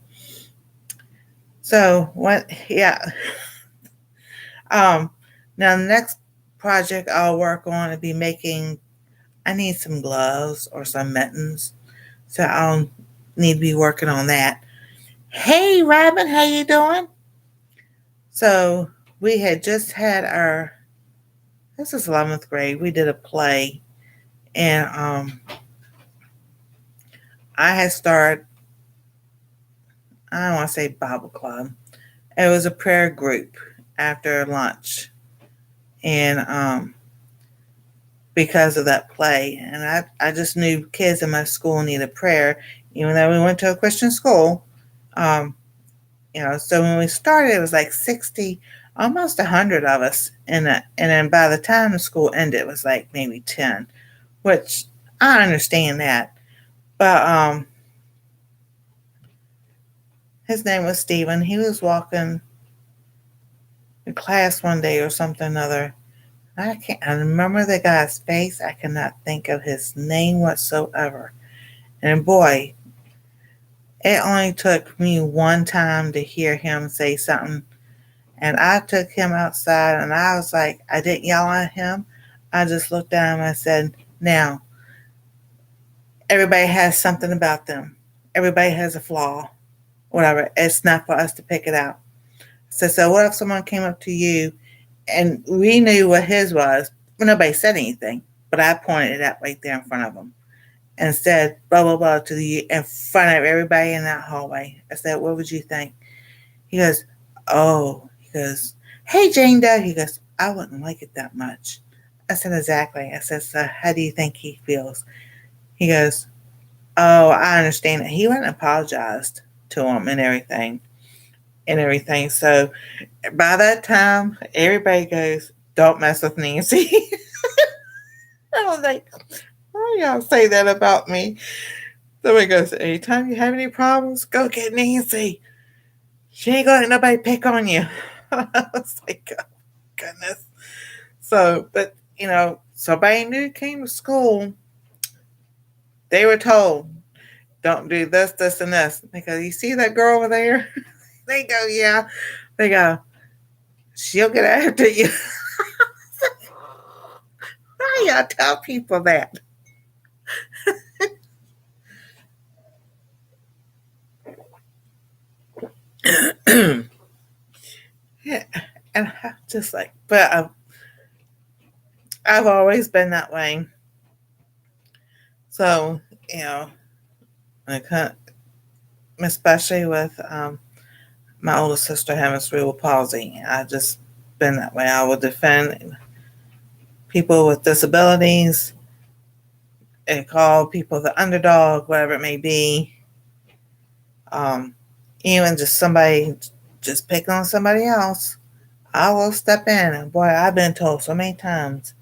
So what? Yeah. Um. Now the next project I'll work on will be making. I need some gloves or some mittens, so I'll need to be working on that. Hey, Robin, how you doing? So we had just had our. This is 11th grade. We did a play, and I had started. I don't want to say Bible club. It was a prayer group after lunch, and because of that play, and I just knew kids in my school needed prayer, even though we went to a Christian school. Um, so when we started, it was like 60, almost 100 of us, and then by the time the school ended, it was like maybe 10, which I understand that, but his name was Stephen. He was walking in class one day or something or other. I remember the guy's face. I cannot think of his name whatsoever. And boy, it only took me one time to hear him say something. And I took him outside and I was like, I didn't yell at him. I just looked at him and I said, now, everybody has something about them. Everybody has a flaw. Whatever. It's not for us to pick it out. So what if someone came up to you and we knew what his was, but nobody said anything. But I pointed it out right there in front of him and said blah blah blah to the in front of everybody in that hallway. I said, "What would you think?" He goes, "Oh," he goes, "Hey Jane Doe," he goes, "I wouldn't like it that much." I said, "Exactly." I said, "So how do you think he feels?" He goes, "Oh, I understand it." He went and apologized to him and everything. So by that time, everybody goes, "Don't mess with Nancy." I was like, why y'all say that about me? Somebody goes, anytime you have any problems, go get Nancy. She ain't gonna let nobody pick on you. I was like, oh, goodness. So, but, somebody new came to school. They were told, don't do this, this, and this. They go, you see that girl over there? They go, yeah. They go, she'll get after you. Why y'all tell people that? Yeah. And I just like, but I've always been that way. So, you know, like, especially with my older sister having cerebral palsy, I just been that way. I will defend people with disabilities and call people the underdog, whatever it may be. Um, Even just somebody just picking on somebody else, I will step in. And boy, I've been told so many times,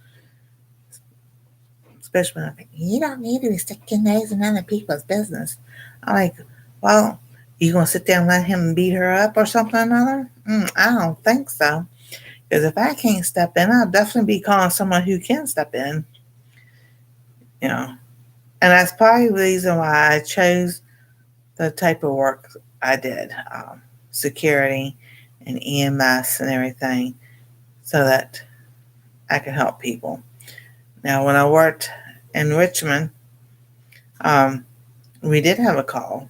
especially when I think, you don't need to be sticking your nose in other people's business. I'm like, well, you gonna sit there and let him beat her up or something or another? I don't think so. Because if I can't step in, I'll definitely be calling someone who can step in. You know, and that's probably the reason why I chose the type of work I did, security and EMS and everything. so that I can help people. Now, when I worked in Richmond, um, we did have a call,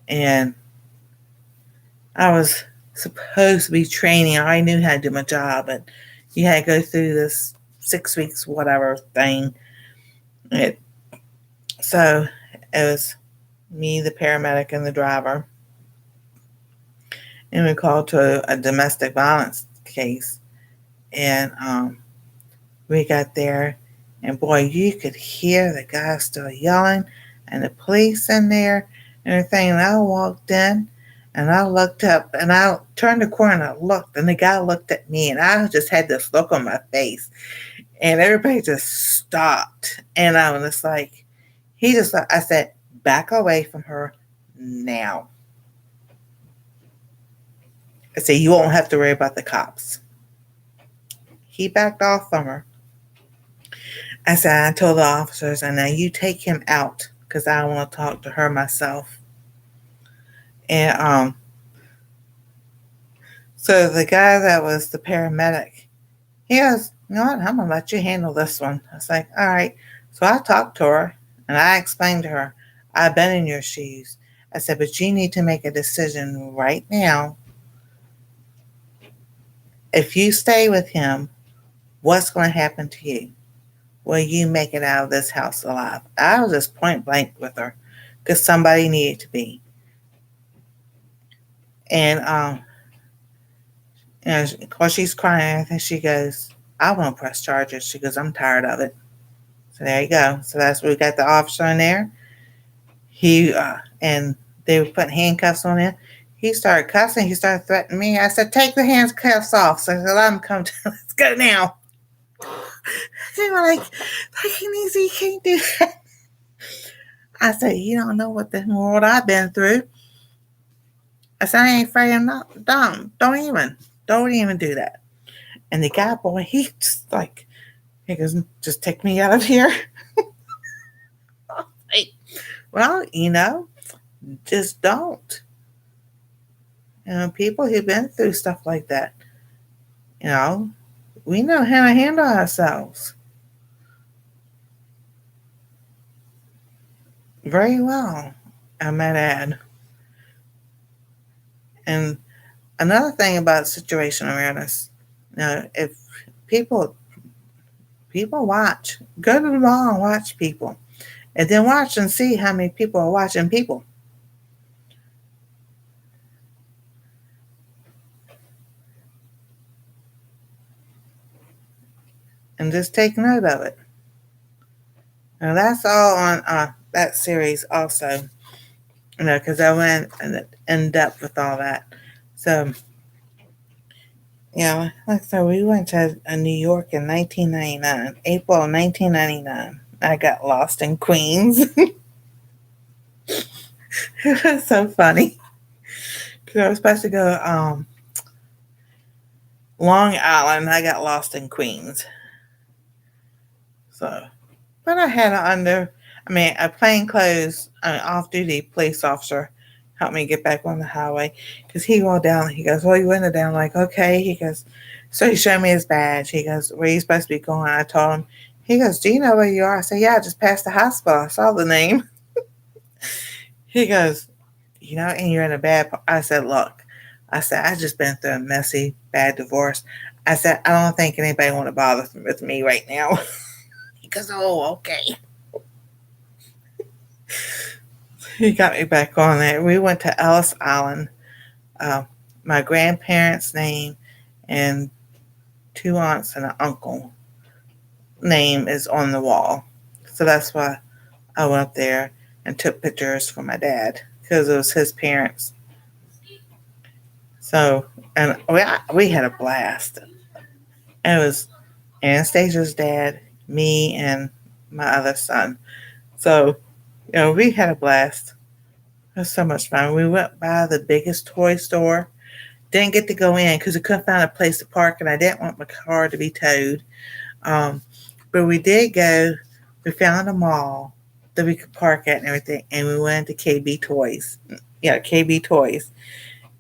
and I was supposed to be training. I knew how to do my job, but you had to go through this 6 weeks, whatever thing. It, so it was me, the paramedic, and the driver, and we called to a domestic violence case. And we got there, and boy, you could hear the guy still yelling, and the police in there, and everything. And I walked in, and I looked up, and I turned the corner, and I looked, and the guy looked at me, and I just had this look on my face, and everybody just stopped, and I was just like, I said, back away from her now. I said, you won't have to worry about the cops. He backed off from her. I said, I told the officers, and now you take him out because I want to talk to her myself. And so the guy that was the paramedic, he goes, you know what, I'm going to let you handle this one. I was like, all right. So I talked to her, and I explained to her, I've been in your shoes. I said, but you need to make a decision right now. If you stay with him, what's going to happen to you? Will you make it out of this house alive? I was just point blank with her because somebody needed to be. And while she's crying, and she goes, I won't press charges. She goes, I'm tired of it. So there you go. So that's where we got the officer in there. He and they were putting handcuffs on him. He started cussing. He started threatening me. I said, take the handcuffs off. So I said, let him come to, let's go now. They were like, take it easy, you can't do that. I said, you don't know what the world I've been through. I said, I ain't afraid of not dumb. Don't even do that. And the guy, boy, he just like, he goes, just take me out of here. Well, just don't. People who've been through stuff like that, we know how to handle ourselves very well, I might add. And another thing about situational awareness, if people watch, go to the mall and watch people, and then watch and see how many people are watching people. And just take note of it. Now that's all on that series also, because I went in depth with all that. So, like I said, we went to New York in 1999, April 1999. I got lost in Queens. It was so funny. Because I was supposed to go Long Island. I got lost in Queens. So, but I had a plainclothes, off-duty police officer helped me get back on the highway because he rolled down. He goes, well, you went down. I'm like, okay. He goes, so he showed me his badge. He goes, where are you supposed to be going? I told him. He goes, do you know where you are? I said, yeah, I just passed the hospital. I saw the name. He goes, and you're in a bad. I said, look, I just been through a messy, bad divorce. I said, I don't think anybody want to bother with me right now. He goes, oh, okay. He got me back on there. We went to Ellis Island. My grandparents' name and 2 aunts and an uncle name is on the wall. So that's why I went up there and took pictures for my dad because it was his parents. So, and we had a blast. And it was Anastasia's dad, me, and my other son. So, we had a blast. It was so much fun. We went by the biggest toy store. Didn't get to go in because we couldn't find a place to park, and I didn't want my car to be towed. But we did go. We found a mall that we could park at and everything, and we went to KB Toys. Yeah, KB Toys.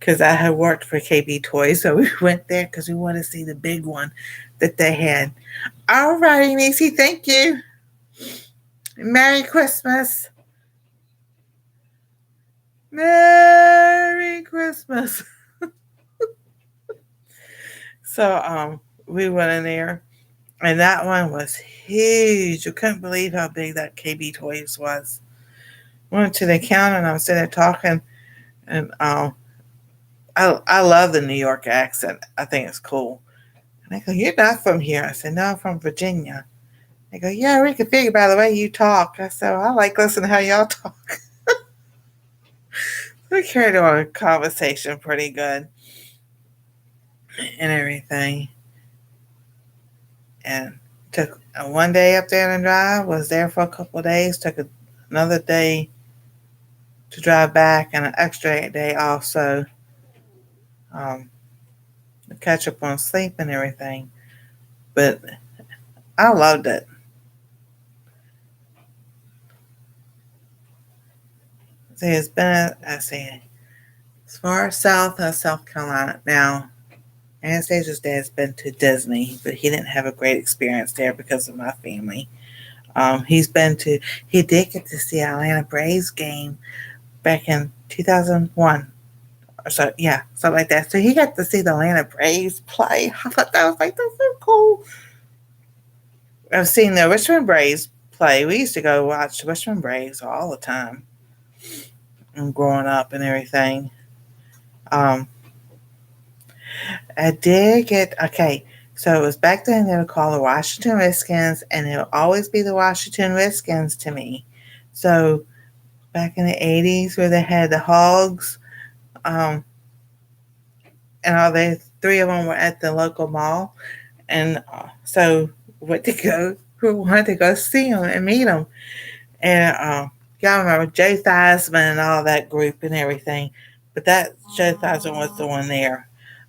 because I had worked for KB Toys, so we went there because we wanted to see the big one that they had. All righty, Nisi, thank you. Merry Christmas. Merry Christmas. So we went in there, and that one was huge. You couldn't believe how big that KB Toys was. Went to the counter and I was sitting there talking, and I love the New York accent. I think it's cool. And they go, "You're not from here." I said, "No, I'm from Virginia." They go, "Yeah, we can figure by the way you talk." I said, well, "I like listening to how y'all talk." We carried on a conversation pretty good and everything. And took one day up there and drive, was there for a couple of days, took another day to drive back and an extra day off so um, to catch up on sleep and everything. But I loved it. See, it's been, I see, as far south as South Carolina. Now, Anastasia's dad's been to Disney, but he didn't have a great experience there because of my family. He did get to see Atlanta Braves game back in 2001 or so, yeah, something like that. So he got to see the Atlanta Braves play. I thought that was like, that's so cool. I've seen the Richmond Braves play. We used to go watch the Richmond Braves all the time and growing up and everything. Um, I did get, okay, so it was back then they would call the Washington Redskins, and it would always be the Washington Redskins to me. So back in the 80s where they had the Hogs, um, and all the three of them were at the local mall. And so we wanted to go see them and meet them. And y'all remember Joe Theismann and all that group and everything. But that Joe Theismann was the one there.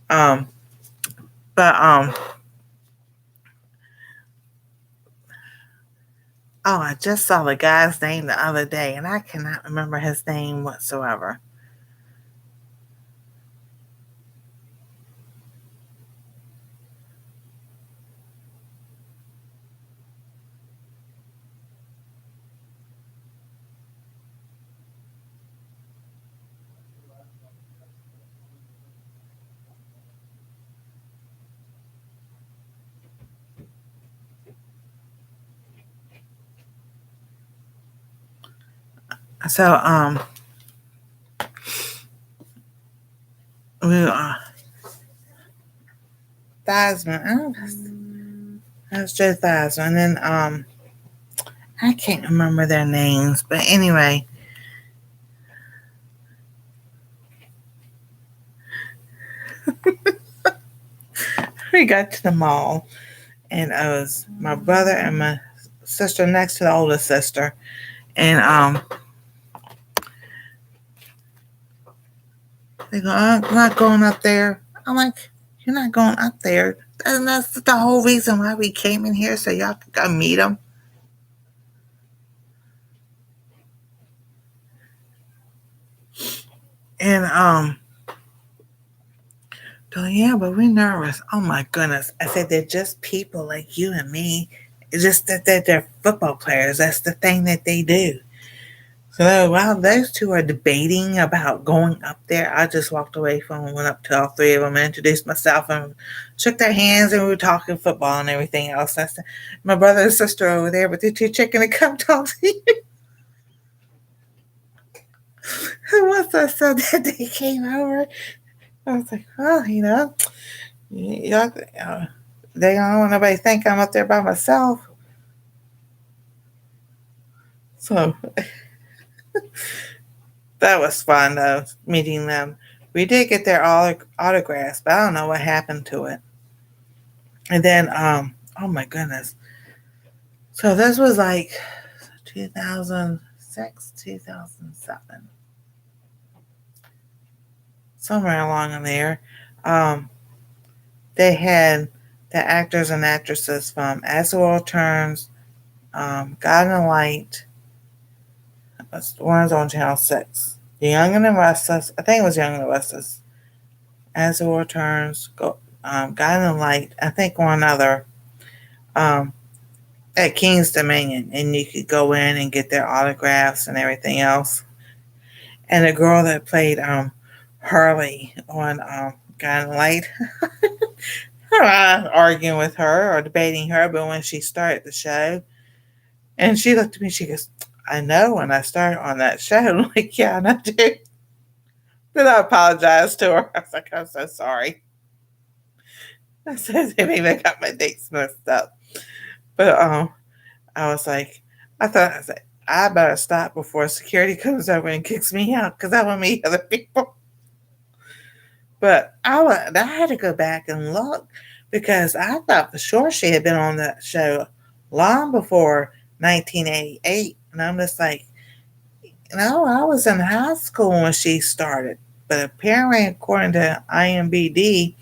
Um, but oh, I just saw the guy's name the other day, and I cannot remember his name whatsoever. So we Theismann. That's Joe Theismann. And then I can't remember their names, but anyway, we got to the mall, and it was my brother and my sister next to the older sister, and they go, "I'm not going up there." I'm like, "You're not going up there. And that's the whole reason why we came in here, so y'all could go meet them." And so yeah, but we're nervous. Oh my goodness! I said they're just people like you and me. It's just that they're football players. That's the thing that they do. So while those two are debating about going up there, I just walked away from them, went up to all three of them, and introduced myself, and shook their hands, and we were talking football and everything else. I said, "My brother and sister over there, but they're too chicken to come talk to you." And once I said that, they came over. I was like, "Well, y'all, they don't want nobody to think I'm up there by myself." So that was fun, though, meeting them. We did get their autographs, but I don't know what happened to it. And then, oh my goodness. So this was like 2006, 2007, somewhere along in there. Um, they had the actors and actresses from As the World Turns, God in the Light. That's the ones on Channel 6. The Young and the Restless. I think it was Young and the Restless. As the World Turns, Guiding Light. I think one other um, at King's Dominion, and you could go in and get their autographs and everything else. And the girl that played Hurley on Guiding Light, arguing with her or debating her, but when she started the show, and she looked at me, she goes, "I know when I started on that show." I'm like, "Yeah, and I do." Then I apologized to her. I was like, "I'm so sorry." I said, "Maybe I got my dates messed up." But I was like, I was like, I better stop before security comes over and kicks me out because I want to meet other people. But I had to go back and look because I thought for sure she had been on that show long before 1988. And I'm just like, no, I was in high school when she started. But apparently, according to IMBD,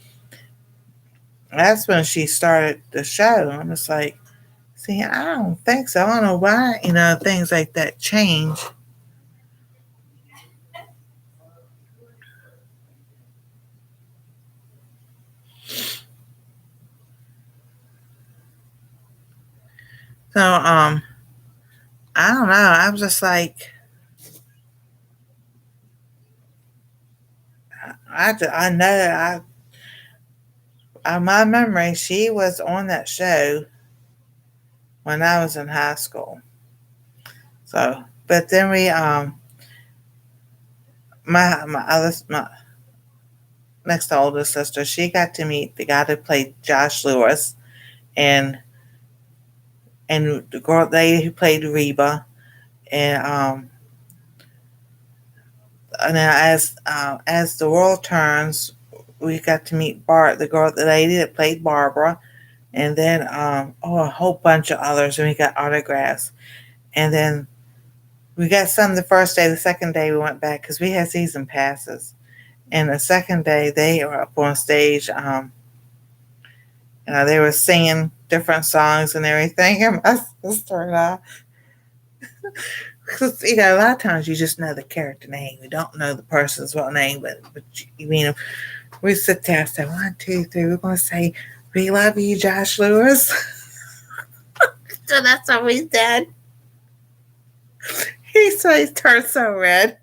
that's when she started the show. I'm just like, see, I don't think so. I don't know why, things like that change. So, I don't know. I was just like, I know my memory, she was on that show when I was in high school. So, but then my next oldest sister, she got to meet the guy that played Josh Lewis, and the girl lady who played Reba, and now as the world turns, we got to meet the lady that played Barbara, and then a whole bunch of others, and we got autographs, and then we got some the first day. The second day we went back because we had season passes, and the second day they were up on stage. They were singing different songs and everything, and my sister and I. Because a lot of times you just know the character name, you don't know the person's real name, but you mean we sit there and say 1, 2, 3. We're gonna say we love you, Josh Lewis. So that's what we did. His face turned so red.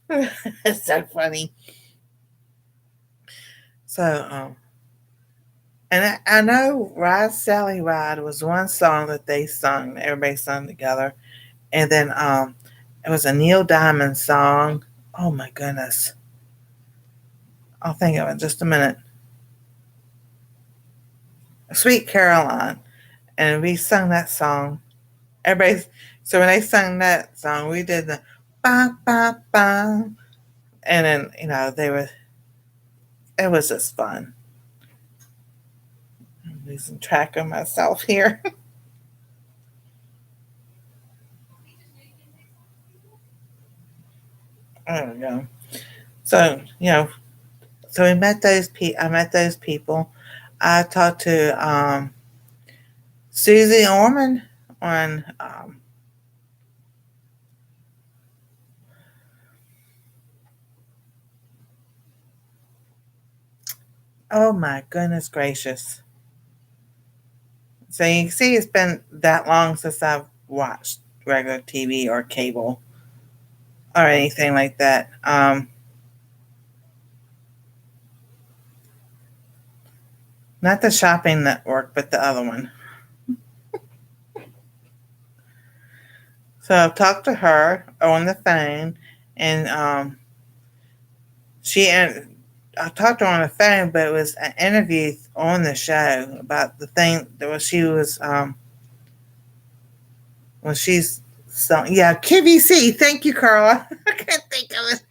It's so funny. So and I know Ride Sally Ride was one song that they sung, everybody sung together. And then it was a Neil Diamond song. Oh my goodness. I'll think of it in just a minute. Sweet Caroline. And we sung that song. Everybody, so when they sung that song, we did the ba ba ba. And then, it was just fun. I'm losing track of myself here. There we go. So, so I met those people. I talked to Susie Orman on oh my goodness gracious. So you can see it's been that long since I've watched regular TV or cable or anything like that. Not the shopping network, but the other one. So I've talked to her on the phone, and she and I talked to her on the phone, but it was an interview on the show about the thing that was she was when she's so yeah QVC. Thank you, Carla. I can't think of it.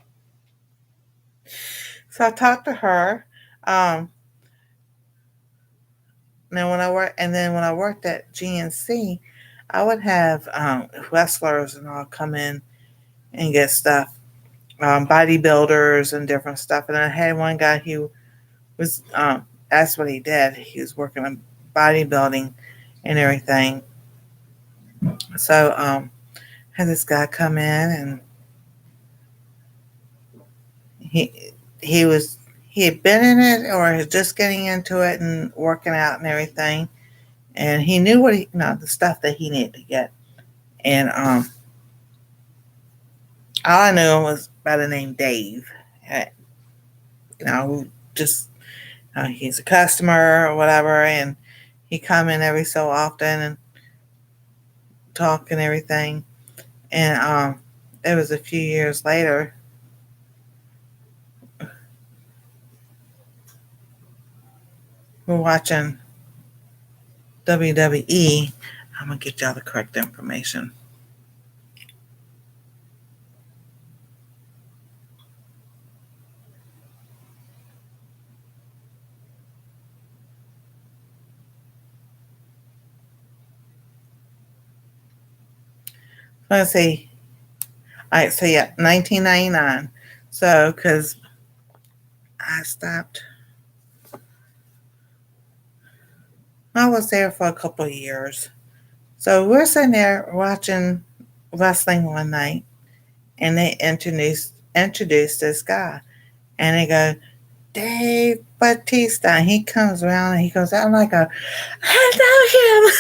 So I talked to her. Um, and then when I worked at GNC, I would have wrestlers and all come in and get stuff, bodybuilders and different stuff. And I had one guy who was that's what he did. He was working on bodybuilding and everything. So had this guy come in, and he was he had been in it or was just getting into it and working out and everything. And he knew what the stuff that he needed to get. And all I knew was by the name Dave. Uh, who just he's a customer or whatever, and he come in every so often and talk and everything. And it was a few years later. We're watching WWE. I'm gonna get y'all the correct information. Let's see. All right, so yeah, 1999. So, because I stopped, I was there for a couple of years. So we're sitting there watching wrestling one night, and they introduced this guy, and they go, Dave Batista. And he comes around and he goes out like I know him.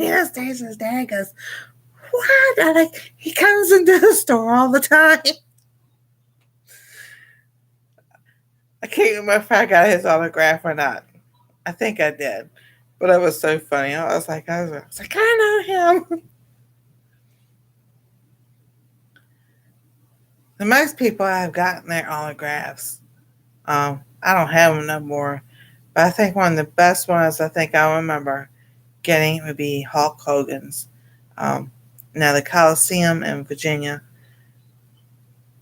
Anastasia's dad goes, what? I'm like, he comes into the store all the time. I can't remember if I got his autograph or not. I think I did. But it was so funny. I was like, I know him. The most people I've gotten their autographs. I don't have them no more. But I think one of the best ones I think I remember getting would be Hulk Hogan's. Um, Now the Coliseum in Virginia,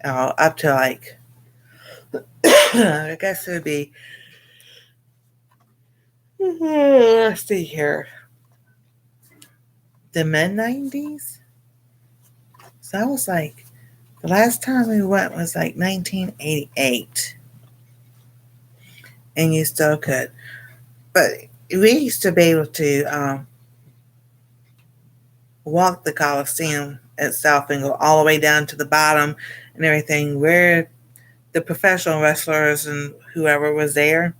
up to like, I guess it would be, let's see here, the mid-90s. So I was like, the last time we went was like 1988, and you still could. But we used to be able to walk the Coliseum itself and go all the way down to the bottom and everything where the professional wrestlers and whoever was there.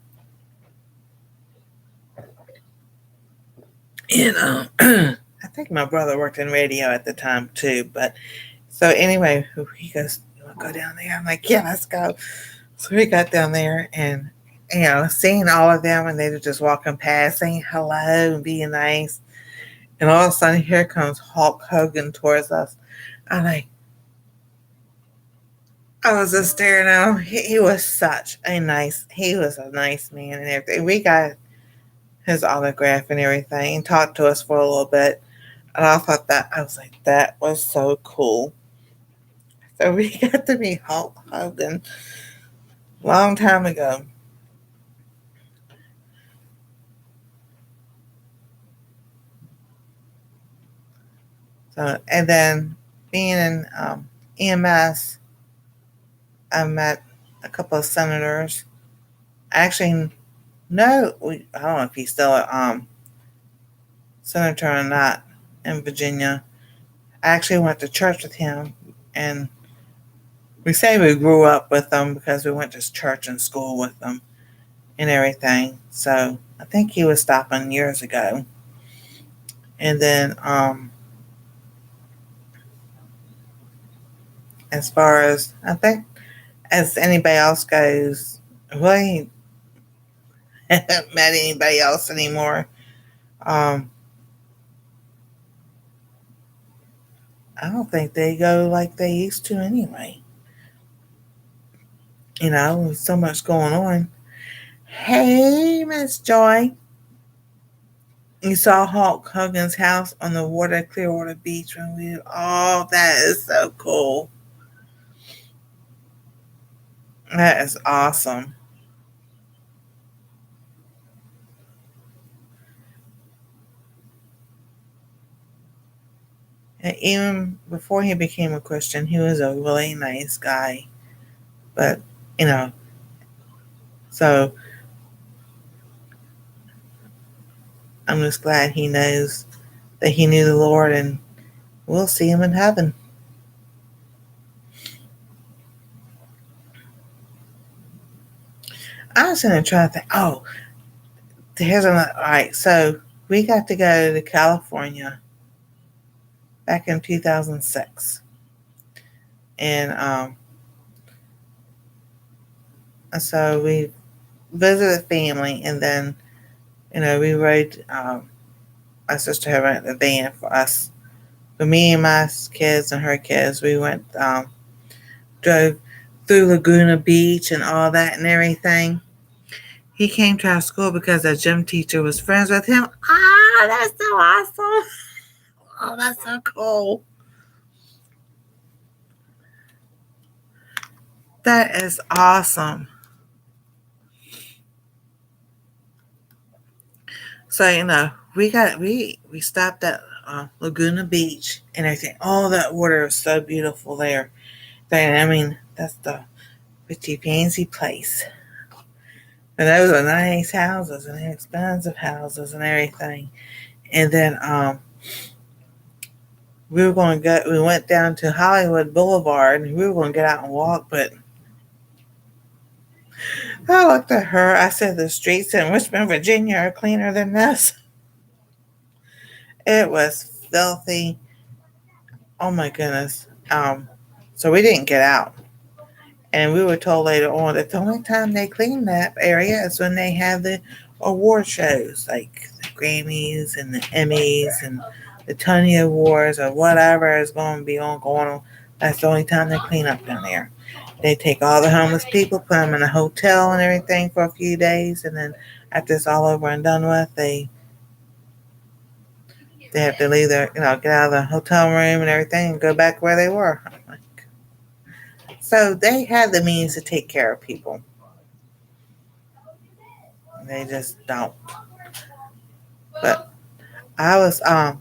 And I think my brother worked in radio at the time too. But so anyway, he goes, "You want to go down there?" I'm like, "Yeah, let's go." So we got down there and seeing all of them, and they were just walking past, saying hello and being nice. And all of a sudden, here comes Hulk Hogan towards us. I'm like, I was just staring at him. He was a nice man and everything. We got his autograph and everything and talked to us for a little bit. And I was like, that was so cool. So we got to meet Hulk Hogan a long time ago. So, and then being in EMS, I met a couple of senators. Actually, no, I don't know if he's still a senator or not in Virginia. I actually went to church with him, and we say we grew up with them because we went to church and school with them and everything. So I think he was stopping years ago. And then as far as I think as anybody else goes, really haven't met anybody else anymore. Um, I don't think they go like they used to anyway. With so much going on. Hey, Miss Joy. You saw Hulk Hogan's house on the Clearwater Beach when we. Oh, that is so cool. That is awesome. And even before he became a Christian, he was a really nice guy. But, you know, so I'm just glad he knows that he knew the Lord, and we'll see him in heaven. I was gonna try to think. Oh, here's another. All right, so we got to go to California back in 2006, and so we visited family, and then we rode. My sister had rented a van for us, for me and my kids and her kids. We went, drove through Laguna Beach and all that and everything. He came to our school because our gym teacher was friends with him. Ah, that's so awesome. Oh, that's so cool. That is awesome. So, we stopped at Laguna Beach and everything. All that water is so beautiful there. I mean, that's the pretty fancy place. And those are nice houses and expensive houses and everything. And then we went down to Hollywood Boulevard and we were going to get out and walk, but I looked at her. I said, the streets in Richmond, Virginia are cleaner than this. It was filthy. Oh my goodness. So we didn't get out. And we were told later on that the only time they clean that area is when they have the award shows, like the Grammys and the Emmys and the Tony Awards or whatever is going to be going on. That's the only time they clean up down there. They take all the homeless people, put them in a hotel and everything for a few days, and then after it's all over and done with, they have to leave their, get out of the hotel room and everything and go back where they were. So they have the means to take care of people. They just don't. But I was I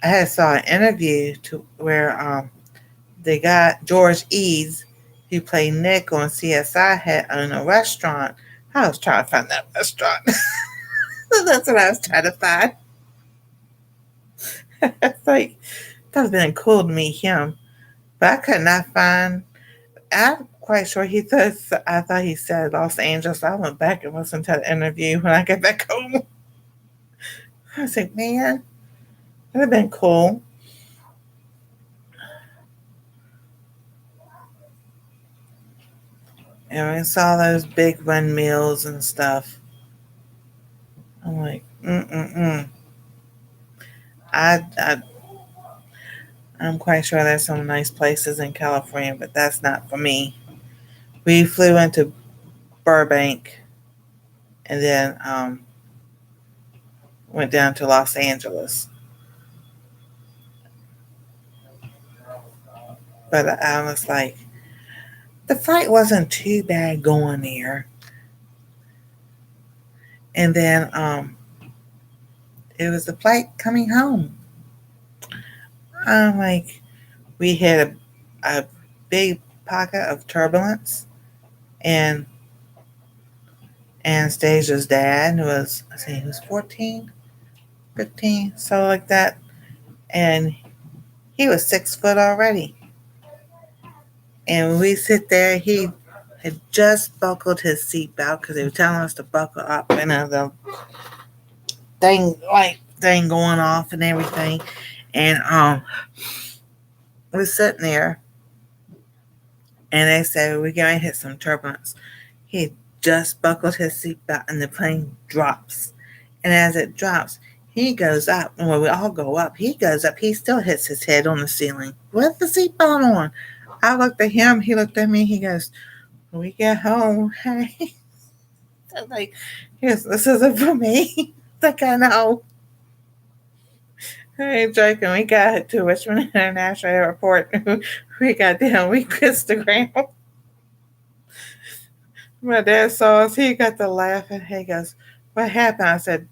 had saw an interview to where they got George Eads, who played Nick on CSI, had owned a restaurant. I was trying to find that restaurant. That's what I was trying to find. It's like that would have been cool to meet him, but I could not find. I'm quite sure he thought. I thought he said Los Angeles. I went back and listened to the interview when I got back home. I was like, man, that'd have been cool. And we saw those big windmills and stuff. I'm like, I, I, I'm quite sure there's some nice places in California, but that's not for me. We flew into Burbank and then went down to Los Angeles. But I was like, the flight wasn't too bad going there. And then it was the flight coming home. I'm like, we had a big pocket of turbulence, and Anastasia's dad was, I think he was 14, 15, so like that. And he was 6 foot already. And when we sit there, he had just buckled his seatbelt because they were telling us to buckle up, and the thing going off and everything. And we're sitting there, and they said we're going to hit some turbulence. He just buckled his seatbelt, and the plane drops. And as it drops, he goes up, and when we all go up, he goes up. He still hits his head on the ceiling with the seatbelt on. I looked at him. He looked at me. He goes, when we get home, hey. I was like, yes, this isn't for me. Like, I know. I ain't joking. We got to Richmond International Airport. We got down. We kissed the ground. My dad saw us. He got to laughing. He goes, what happened? I said,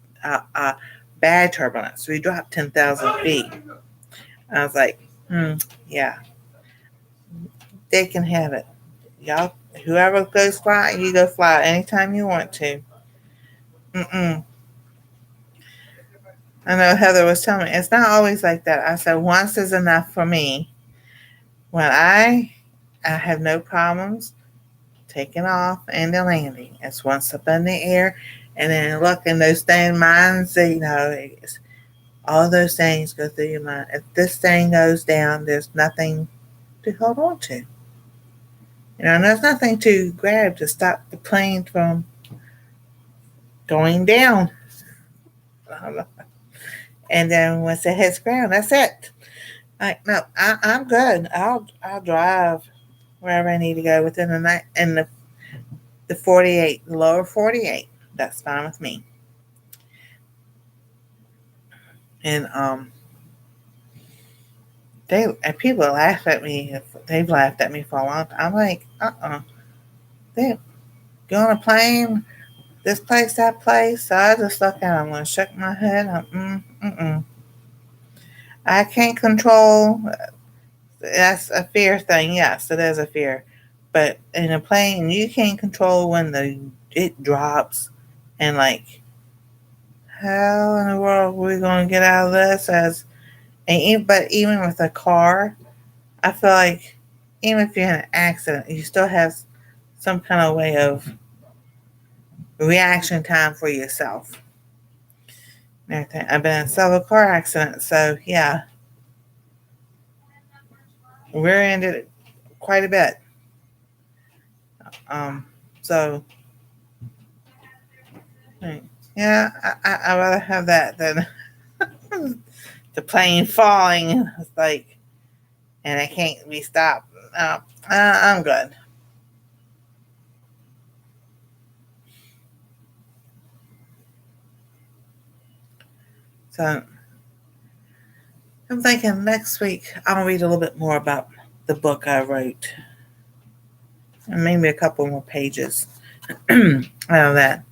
bad turbulence. We dropped 10,000 feet. I was like, yeah, they can have it. Y'all, whoever goes fly, you go fly anytime you want to. I know Heather was telling me, it's not always like that. I said, once is enough for me. When I have no problems taking off and then landing. It's once up in the air, and then look, and those things, minds, all those things go through your mind. If this thing goes down, there's nothing to hold on to. There's nothing to grab to stop the plane from going down. And then once it hits ground, that's it. Like, no, I'm good. I'll drive wherever I need to go within the night and the 48, the lower 48. That's fine with me. And people laugh at me. They've laughed at me for a long time. I'm like, they go on a plane, this place, that place. So I just look at them and shake my head. I can't control. That's a fear thing. Yes, it is a fear. But in a plane, you can't control when it drops, and like, how in the world are we going to get out of this? But even with a car, I feel like even if you're in an accident, you still have some kind of way of reaction time for yourself. And everything. I've been in several car accidents, so yeah, rear-ended it quite a bit. So yeah, I'd rather have that than the plane falling. It's like, and I can't be stopped. I'm good. So I'm thinking next week I'll read a little bit more about the book I wrote, and maybe a couple more pages. I know that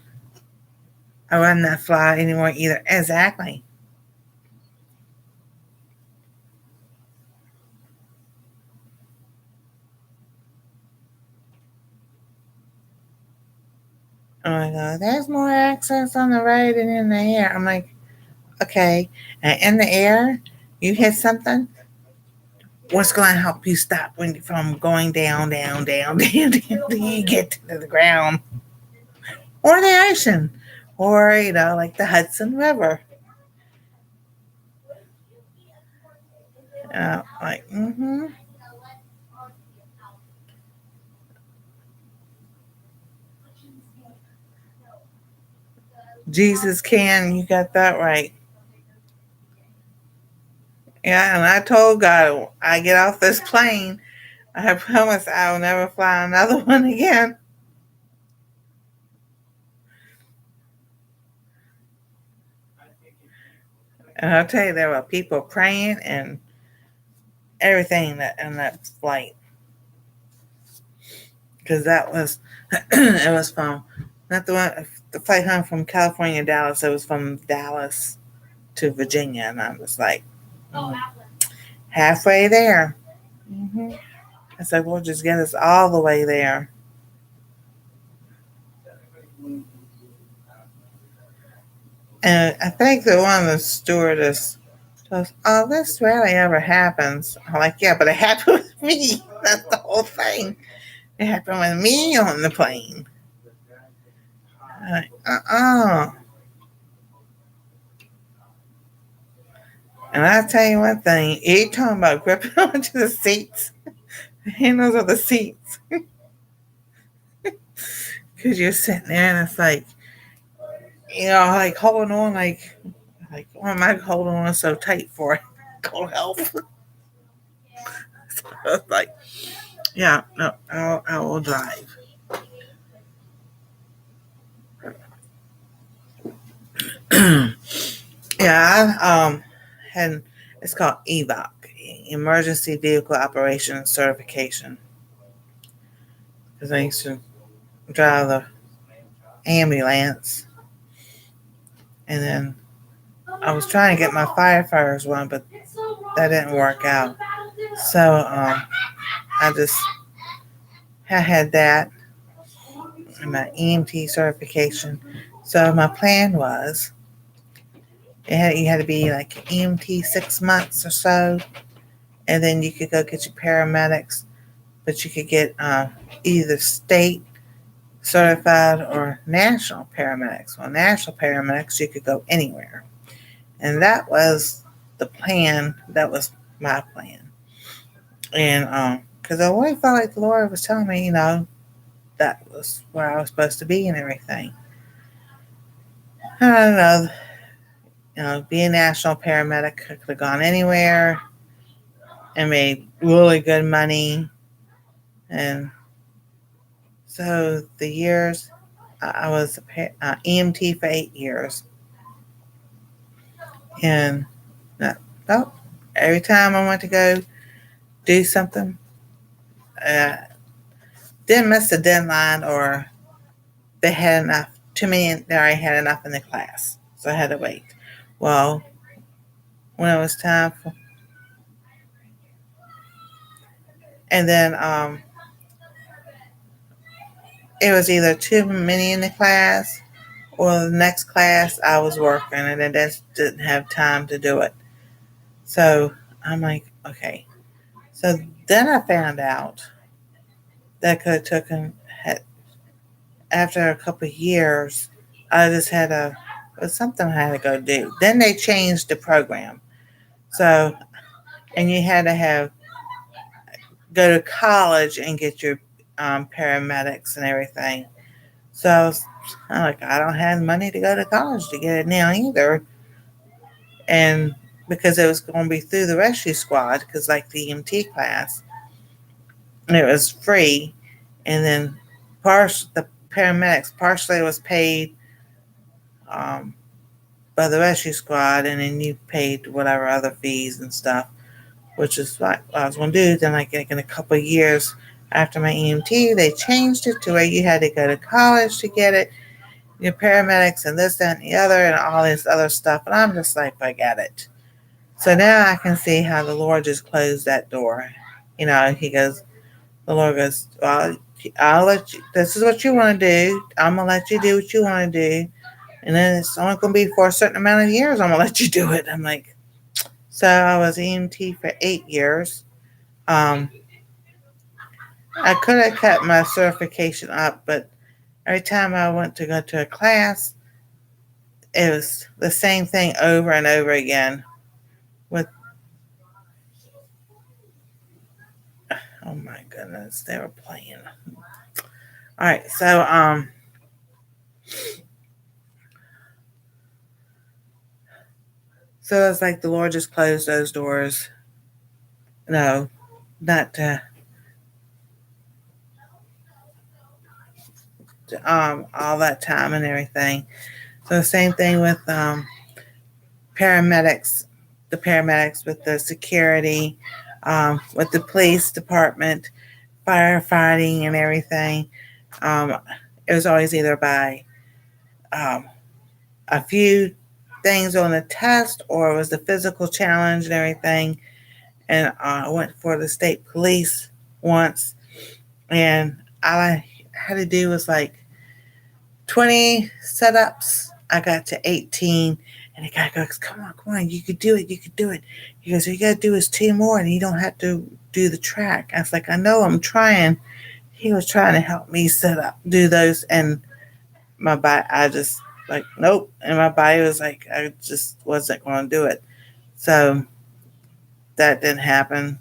I wouldn't not fly anymore either. Exactly. Oh my God, there's more accents on the road than in the air. I'm like, okay, and in the air, you hit something. What's going to help you stop from going down, down, down, down, down, till you get to the ground, or the ocean, or like the Hudson River? Like, Jesus can. You got that right. Yeah, and I told God, I get off this plane, I promise I will never fly another one again. And I'll tell you, there were people praying and everything in that flight, because that was it was from not the flight home from California to Dallas. It was from Dallas to Virginia, and I was like, halfway there. I said, we'll just get us all the way there. And I think that one of the stewardess goes, "Oh, this rarely ever happens." I'm like, "Yeah, but it happened with me. That's the whole thing. It happened with me on the plane." I'm like, And I'll tell you one thing, you talking about gripping onto the seats, the handles of the seats. Because you're sitting there and it's like, like holding on, why am I holding on so tight for? Cold health. So it's like, yeah, no, I will drive. Yeah, had, it's called EVOC, Emergency Vehicle Operations Certification. Because I used to drive the ambulance, and then I was trying to get my firefighters one, but that didn't work out. So I had that and my EMT certification. So my plan was you had to be like EMT 6 months or so, and then you could go get your paramedics, but you could get either state certified or national paramedics. Well, national paramedics, you could go anywhere. And that was the plan. That was my plan. And because I always felt like the Lord was telling me, that was where I was supposed to be and everything. I don't know. Being a national paramedic, I could have gone anywhere and made really good money. And so the years, I was EMT for 8 years. And oh, every time I went to go do something, uh, didn't miss the deadline, or they had enough. Too many, they already had enough in the class. So I had to wait. Well, when it was time for, and then it was either too many in the class, or the next class I was working and I just didn't have time to do it. So I'm like, okay. So then I found out that I could have taken, after a couple of years, I just had it was something I had to go do. Then they changed the program. So, and you had to go to college and get your paramedics and everything. So I'm like, I don't have money to go to college to get it now either. And because it was going to be through the rescue squad, because like the EMT class, and it was free. And then the paramedics partially was paid um, by the rescue squad, and then you paid whatever other fees and stuff, which is what I was going to do. Then, like in a couple of years after my EMT, they changed it to where you had to go to college to get it, your paramedics, and this, that, and the other, and all this other stuff. And I'm just like, forget it. So now I can see how the Lord just closed that door. The Lord goes, well, I'll let you, this is what you want to do. I'm going to let you do what you want to do. And then it's only going to be for a certain amount of years. I'm going to let you do it. I'm like, so I was EMT for 8 years. Um, I could have kept my certification up, but every time I went to go to a class, it was the same thing over and over again. With Oh my goodness, they were playing. All right, so it's like the Lord just closed those doors. No, not all that time and everything. So the same thing with paramedics, the paramedics with the security, with the police department, firefighting and everything. Um, it was always either by um, a few things on the test, or it was the physical challenge and everything. And I went for the state police once, and all I had to do was like 20 setups. I got to 18, and the guy goes, come on, you could do it, you could do it. He goes, all you got to do is 2 more, and you don't have to do the track. I was like, I know, I'm trying. He was trying to help me do those, and my body, I just like, nope. And my body was like, I just wasn't going to do it. So that didn't happen.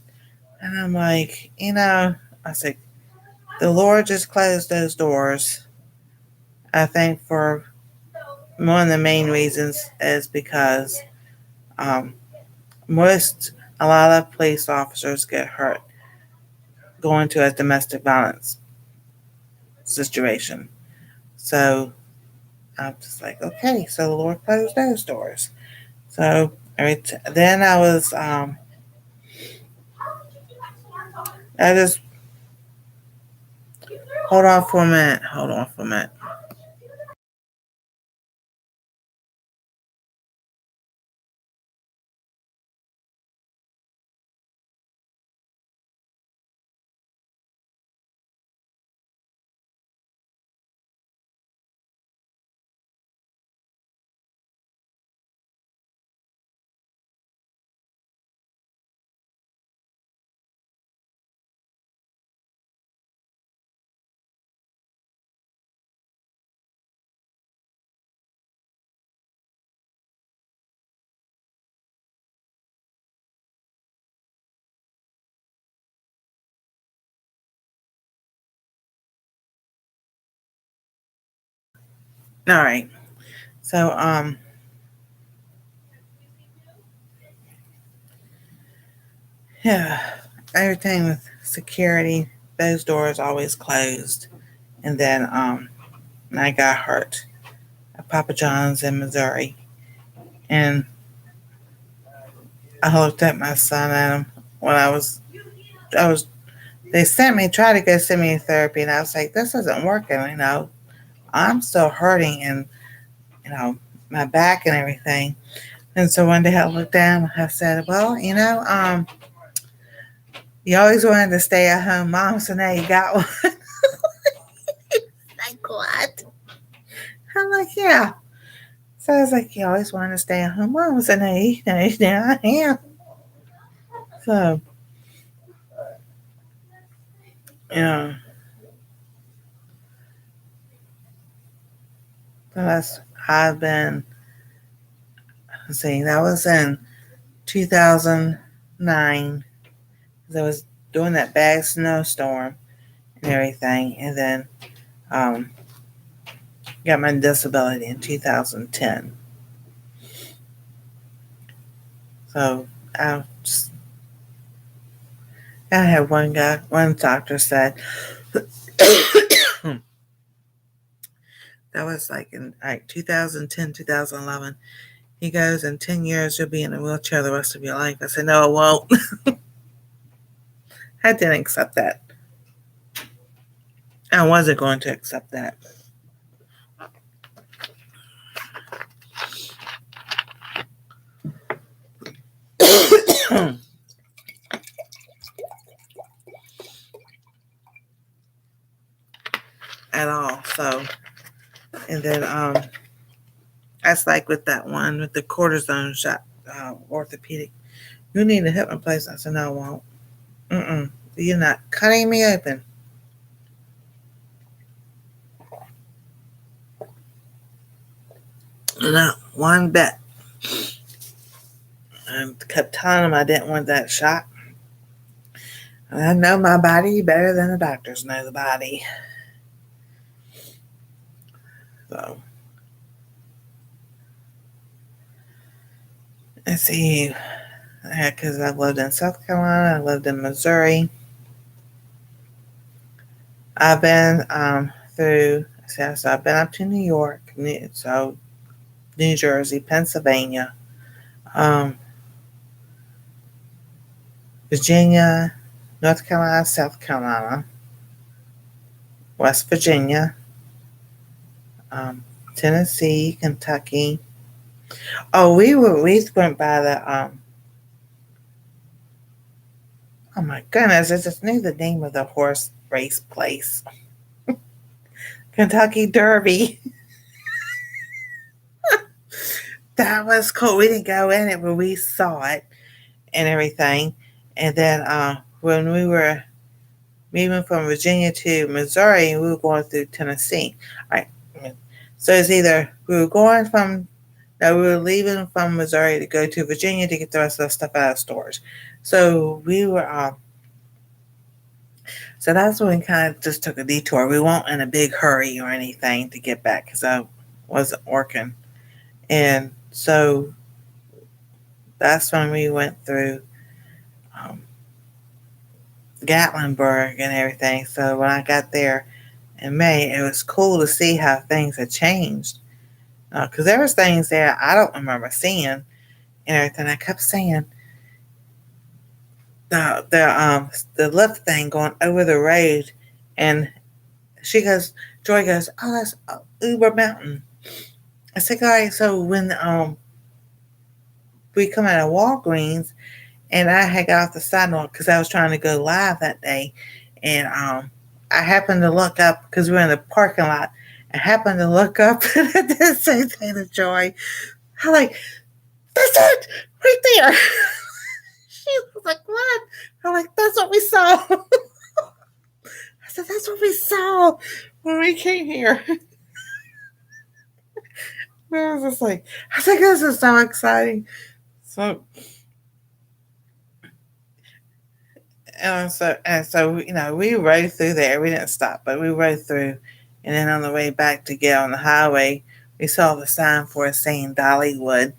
And I'm like, I said, the Lord just closed those doors. I think for one of the main reasons is because um, a lot of police officers get hurt going to a domestic violence situation. So I'm just like, okay, so the Lord closed those doors. So then I just, hold on for a minute. Hold on for a minute. All right. So yeah, everything with security, those doors always closed. And then I got hurt at Papa John's in Missouri, and I looked at my son at him when I was. They tried to go send me to therapy, and I was like, this isn't working. I'm still hurting, and my back and everything. And so one day I looked down, and I said, well, you always wanted to stay at home mom, so now you got one. Like what? I'm like, yeah. So I was like, you always wanted to stay at home mom, so now I am. So yeah, so that's I've been. Let's see, that was in 2009. I was doing that bad snowstorm and everything, and then um, got my disability in 2010. So I just I had one doctor said that was like in like 2010, 2011. He goes, in 10 years, you'll be in a wheelchair the rest of your life. I said, no, it won't. I didn't accept that. I wasn't going to accept that. At all. So, and then that's like with that one with the cortisone shot, orthopedic. You need a hip replacement. I said, no, I won't. Mm-mm. You're not cutting me open. Not one bit. I kept telling him I didn't want that shot. I know my body better than the doctors know the body. So, let's see. Because I lived in South Carolina, I lived in Missouri. I've been through, so I've been up to New York, so New Jersey, Pennsylvania, um, Virginia, North Carolina, South Carolina, West Virginia, um, Tennessee, Kentucky. Oh, we went by the oh my goodness, I just knew the name of the horse race place. Kentucky Derby. That was cool. We didn't go in it, but we saw it and everything. And then when we were moving from Virginia to Missouri, we were going through Tennessee. All right. So it's either we were going from no, we were leaving from Missouri to go to Virginia to get the rest of the stuff out of storage. So we were so that's when we kind of just took a detour. We weren't in a big hurry or anything to get back because I wasn't working. And so that's when we went through um, Gatlinburg and everything. So when I got there in May, it was cool to see how things had changed. Because there was things there I don't remember seeing and everything. I kept saying the lift thing going over the road, and Joy goes, oh, that's Uber Mountain. I said, all right. So when we come out of Walgreens, and I had got off the sidewalk because I was trying to go live that day, and I happened to look up because we were in the parking lot. I happened to look up and I did say thing to Joy. I'm like, that's it, right there. She was like, what? I'm like, that's what we saw. I said, that's what we saw when we came here. I was just like, I think this is so exciting. So and so we rode through there. We didn't stop, but we rode through, and then on the way back to get on the highway, we saw the sign for it saying Dollywood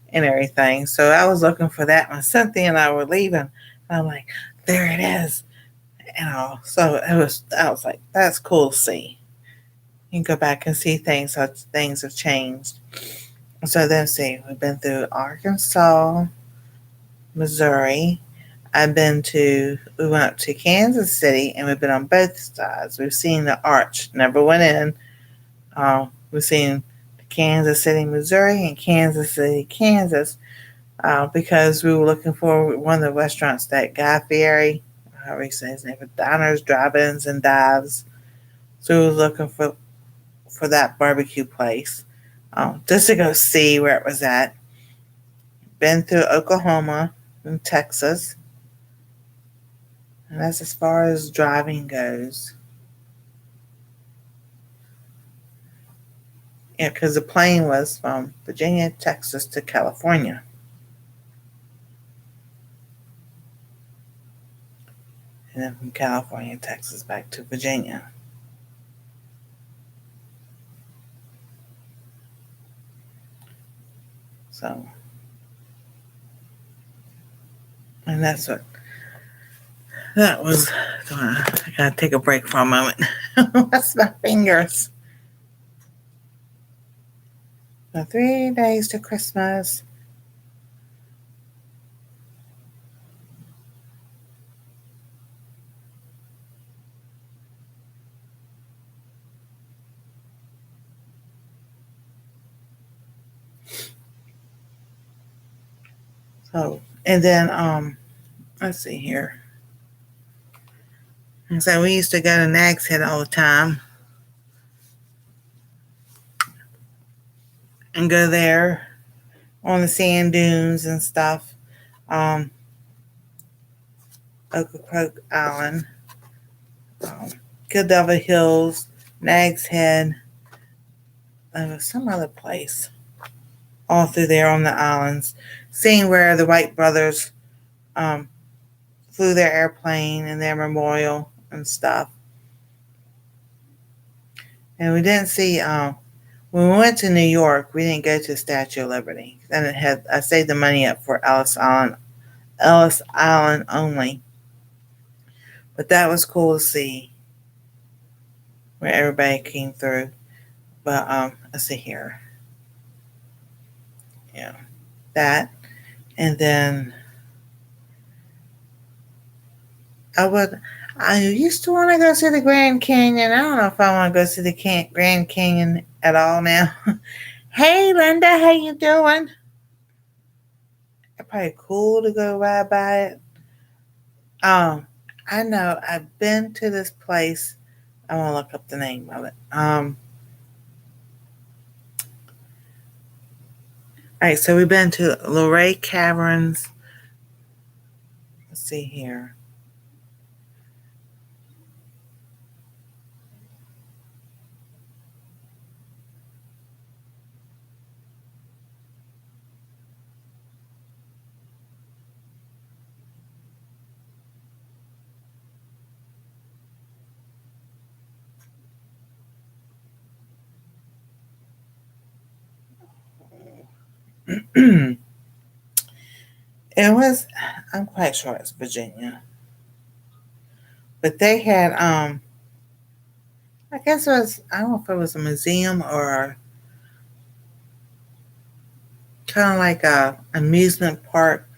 and everything. So I was looking for that when Cynthia and I were leaving. I'm like, there it is. So I was like, that's cool to see. You can go back and see things, how things have changed. So then see, we've been through Arkansas, Missouri. We went up to Kansas City and we've been on both sides. We've seen the arch, never went in. We've seen Kansas City, Missouri and Kansas City, Kansas, because we were looking for one of the restaurants that Guy Fieri, however you say his name, diners, drive-ins, and dives. So we were looking for that barbecue place, just to go see where it was at. Been through Oklahoma and Texas, and that's as far as driving goes. Yeah, because the plane was from Virginia, Texas to California, and then from California, Texas back to Virginia. So, and that's what that was. I gotta take a break for a moment. That's my fingers. So 3 days to Christmas. So, and then let's see here. And so we used to go to Nag's Head all the time and go there on the sand dunes and stuff. Um, Ocracoke Island, um, Kildava Hills, Nag's Head. There was some other place all through there on the islands, seeing where the White brothers um, flew their airplane and their memorial and stuff. And we didn't see when we went to New York, we didn't go to the Statue of Liberty. And I saved the money up for Ellis Island only. But that was cool to see where everybody came through. But let's see here. Yeah. That. And then I used to want to go see the Grand Canyon. I don't know if I want to go see the Grand Canyon at all now. Hey Linda, how you doing? It's probably cool to go ride by it. Um, I know I've been to this place. I want to look up the name of it. All right, so we've been to Luray Caverns. Let's see here. It was, I'm quite sure it's Virginia, but they had I guess it was, I don't know if it was a museum or kind of like a amusement park,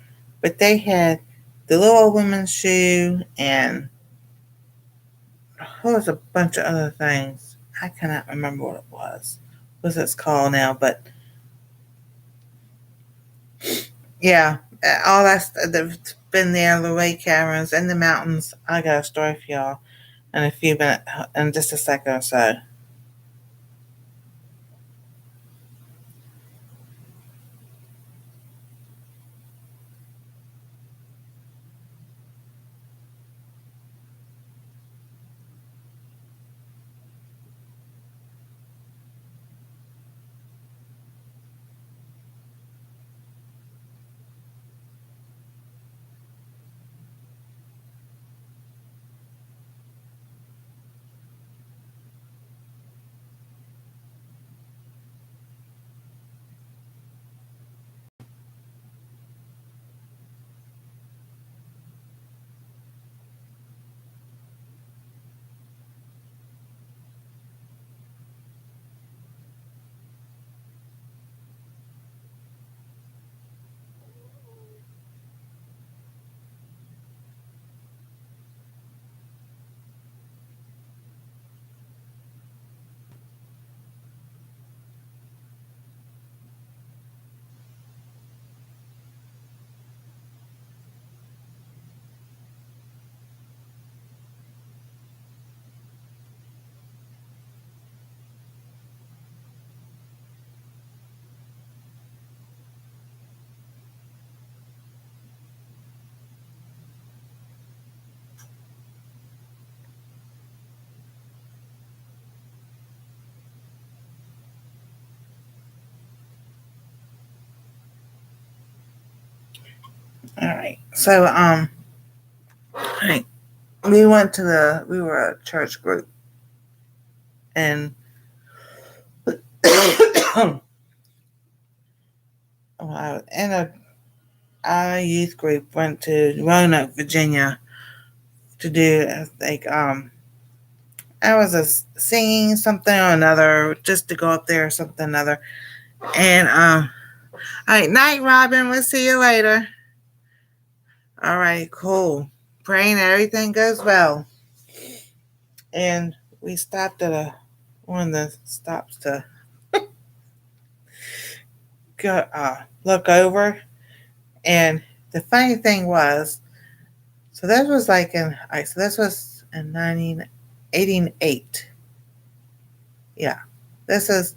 but they had the little women's shoe and there was a bunch of other things. I cannot remember what it was. What's it's called now? But yeah, all that's been there, the Lake Caverns and the mountains. I got a story for y'all in a few minutes, in just a second or so. All right. So right, we were a church group, and I was in our youth group went to Roanoke, Virginia, to do like I was a singing something or another, just to go up there or something or another. And all right, night, Robin. We'll see you later. All right, cool. Praying everything goes well. And we stopped at one of the stops to go look over. And the funny thing was, so this was like in, all right, so this was in 1988. Yeah, this is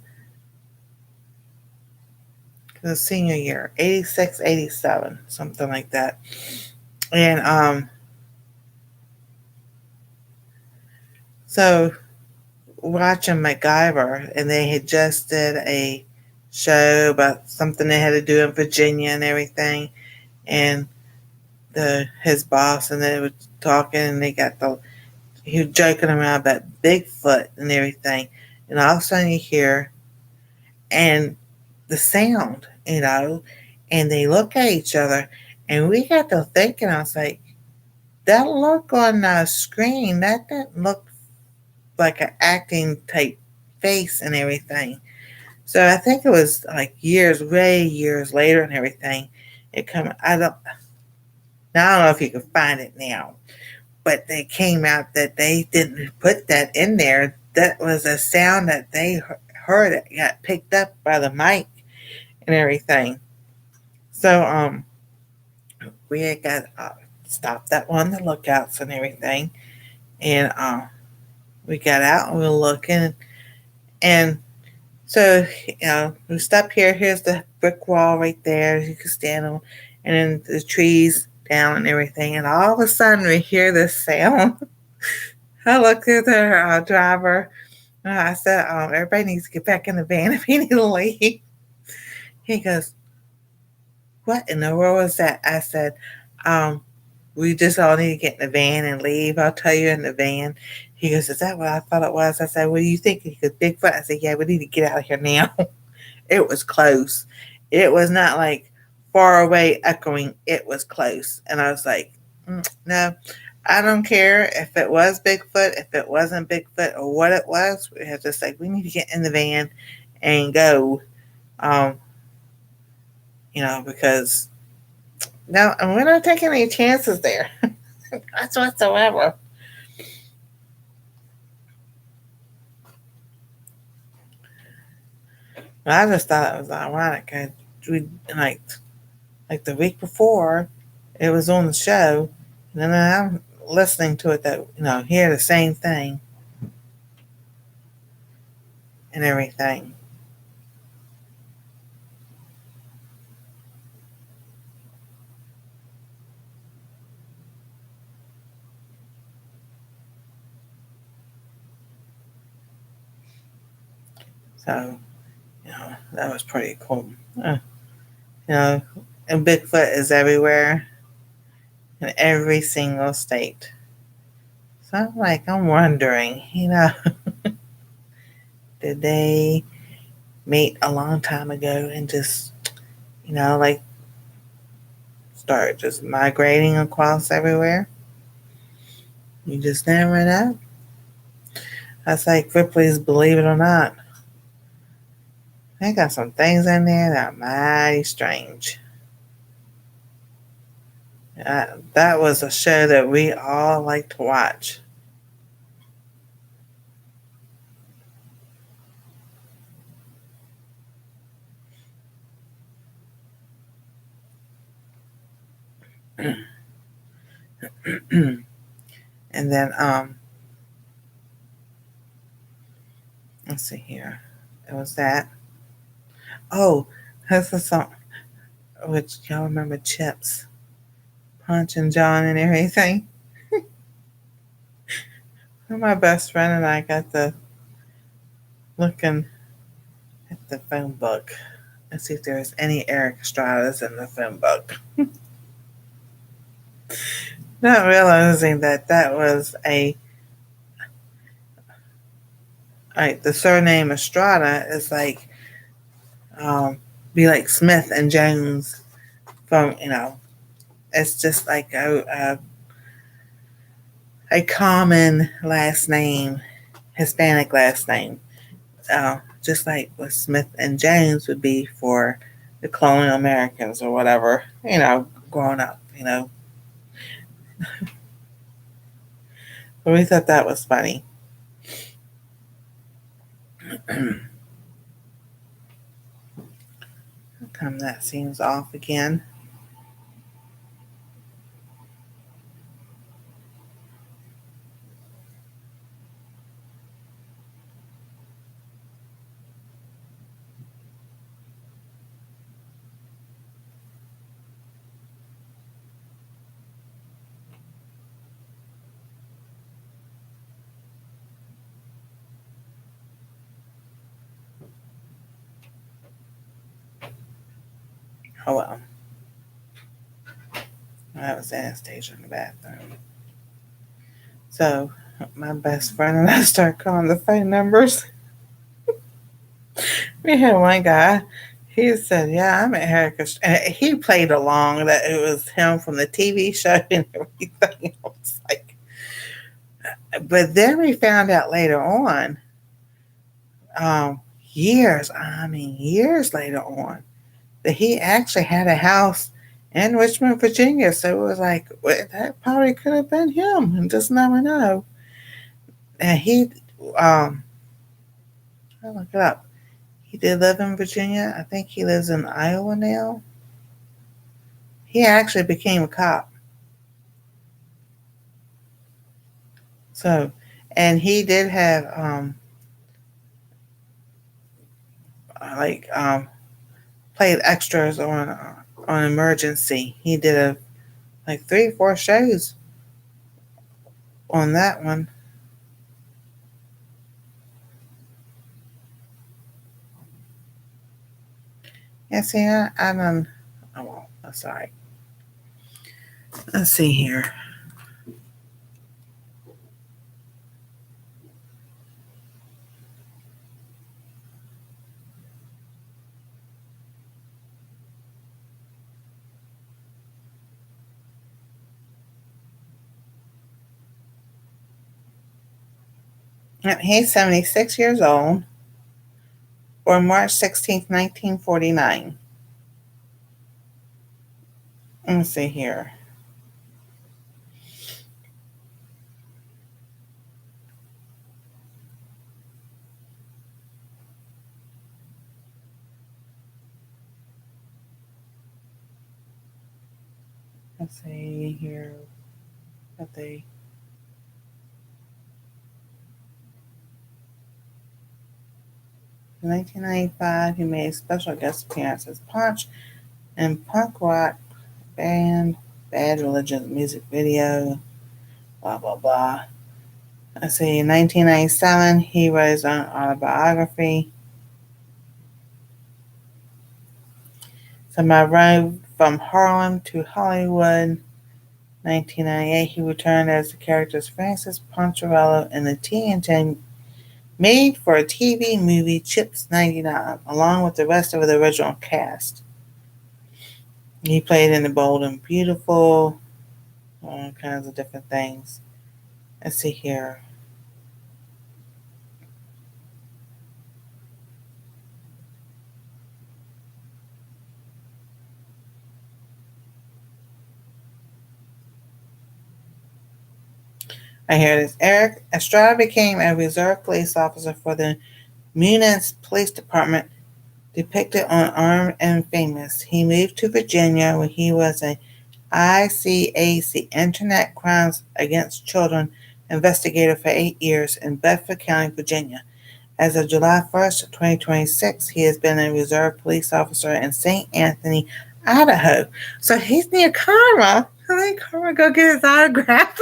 the senior year, 86, 87, something like that. And so watching MacGyver, and they had just did a show about something they had to do in Virginia and everything, and his boss and they were talking, and he was joking around about Bigfoot and everything, and all of a sudden you hear and the sound, and they look at each other, and we got to thinking. I was like, that look on the screen, that didn't look like an acting type face and everything. So I think it was like years, way years later and everything. It come. I don't know if you can find it now, but they came out that they didn't put that in there. That was a sound that they heard. It got picked up by the mic and everything. So we had got stopped at one of the lookouts and everything, and we got out and we were looking, and so, we stop here. Here's the brick wall right there. You can stand on, and then the trees down and everything. And all of a sudden, we hear this sound. I looked at the driver. And I said, everybody needs to get back in the van if you need to leave. He goes, what in the world was that? I said, um, we just all need to get in the van and leave. I'll tell you in the van. He goes, is that what I thought it was? I said, what do you think? He goes, Bigfoot. I said, yeah, we need to get out of here now. It was close. It was not like far away echoing. It was close. And I was like, no, I don't care if it was Bigfoot, if it wasn't Bigfoot, or what it was. We have to say, we need to get in the van and go, um, because no, and we're not taking any chances there. That's whatsoever. I just thought it was ironic. We like the week before, it was on the show, and then I'm listening to it that hear the same thing and everything. So that was pretty cool. You know, and Bigfoot is everywhere in every single state. So I'm wondering, did they meet a long time ago and just like start just migrating across everywhere? You just never know. That's like Ripley's Believe It or Not. They got some things in there that are mighty strange. That was a show that we all like to watch. And then let's see here. It was that. Oh, this is some which y'all remember Chips, Punch and John and everything. My best friend and I got the looking at the phone book and see if there's any Eric Estradas in the phone book. Not realizing that that was a like the surname Estrada is like um be like Smith and Jones from it's just like a common last name, Hispanic last name. Just like what Smith and Jones would be for the colonial Americans or whatever, growing up, But we thought that was funny. How come that seems off again? Oh well. That was Anastasia in the bathroom. So my best friend and I started calling the phone numbers. We had one guy. He said, "Yeah, I'm at Heritage," and he played along that it was him from the TV show and everything. I was like, but then we found out later on, years later on, that he actually had a house in Richmond, Virginia. So it was like, well, that probably could have been him, and just never know. And I'll look it up. He did live in Virginia. I think he lives in Iowa now. He actually became a cop. So, and he did have like played extras on Emergency. He did like 3 or 4 shows on that one. Yeah, see, I don't. Oh, well, that's all right. Let's see here. Yep, he's 76 years old, born March 16th, 1949. Let me see here. Let's see here. What they. In 1995, he made special guest appearances as Punch and punk rock band Bad Religion music video. Blah blah blah. Let's see. In 1997, he wrote his own autobiography. So my ride from Harlem to Hollywood. 1998, he returned as the characters Francis Poncherello in the TNT made for a TV movie Chips 99, along with the rest of the original cast. He played in The Bold and Beautiful, all kinds of different things. Let's see here. I hear this. Eric Estrada became a reserve police officer for the Muniz Police Department, depicted on Armed and Famous. He moved to Virginia when he was a ICAC Internet Crimes Against Children investigator for 8 years in Bedford County, Virginia. As of July 1st, 2026, he has been a reserve police officer in St. Anthony, Idaho. So he's near Karma. I think Karma go get his autograph.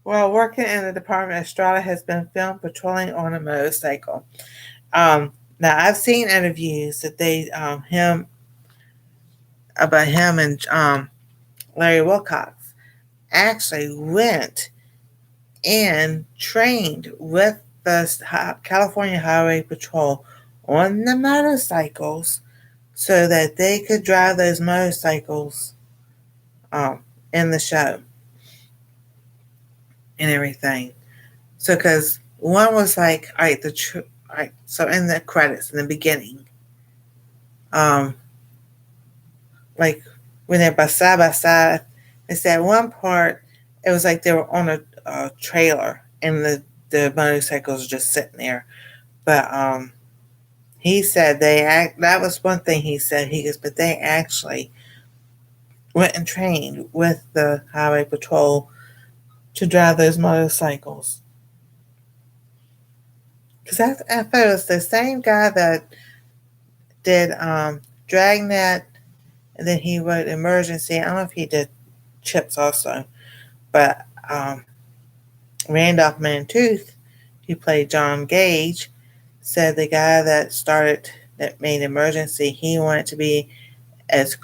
While working in the department, Estrada has been filmed patrolling on a motorcycle. Now I've seen interviews that they him about him and Larry Wilcox actually went and trained with the California Highway Patrol on the motorcycles so that they could drive those motorcycles um, in the show and everything. So, because one was like, all right, all right, so in the credits in the beginning, um, like when they're by side, they said one part it was like they were on a trailer and the motorcycles just sitting there. But he said that was one thing he said. He goes, but they actually went and trained with the highway patrol to drive those motorcycles. Because I thought it was the same guy that did Dragnet, and then he wrote Emergency. I don't know if he did Chips also, but Randolph Mantooth, who played John Gage, said the guy that made Emergency, he wanted to be as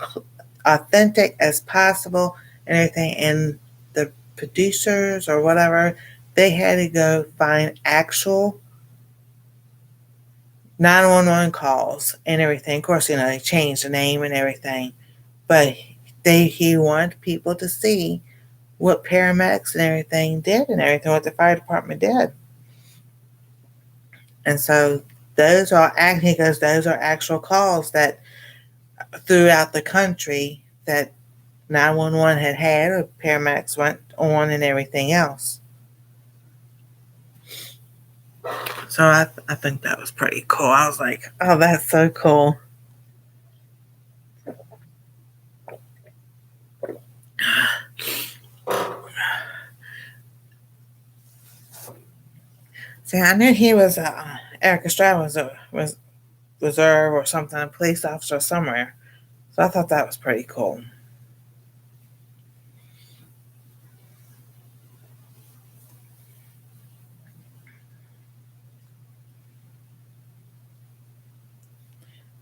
authentic as possible and everything. And the producers or whatever, they had to go find actual 911 calls and everything. Of course, they changed the name and everything, but he wanted people to see what paramedics and everything did and everything, what the fire department did. And so those are actual calls that throughout the country that 911 had or paramedics went on and everything else. So I think that was pretty cool. I was like, oh, that's so cool. See, I knew he was Eric Estrada was reserve or something, a police officer somewhere. So I thought that was pretty cool.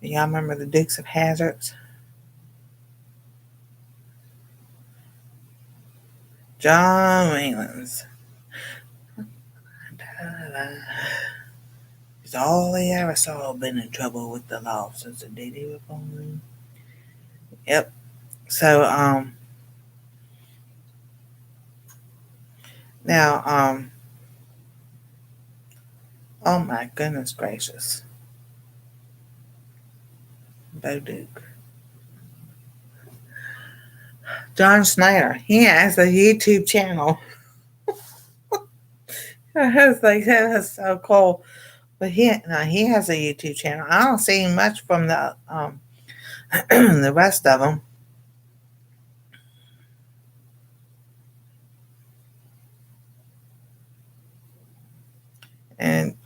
Y'all remember the Dukes of Hazzards? John Wayland's. He's all he ever saw been in trouble with the law since the day they were born. Yep. So now oh my goodness gracious. Bo Duke. John Snyder. He has a YouTube channel. I was like, that was so cool. But he has a YouTube channel. I don't see much from the the rest of them. And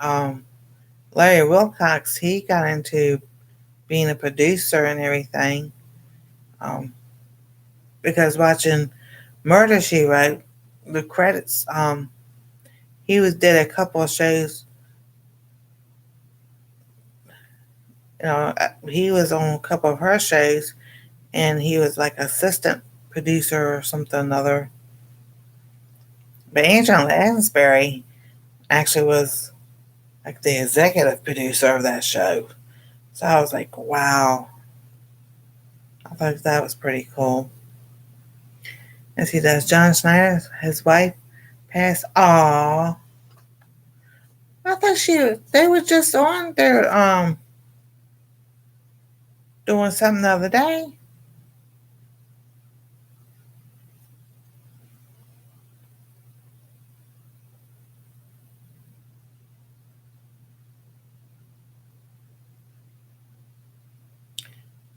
Larry Wilcox, he got into being a producer and everything um, because watching Murder She Wrote, the credits, he did a couple of shows. He was on a couple of her shows, and he was like assistant producer or something or other. But Angela Lansbury actually was like the executive producer of that show. So I was like, wow. I thought that was pretty cool. As he does, John Snyder, his wife, passed. Aw, I thought they were just on there doing something the other day.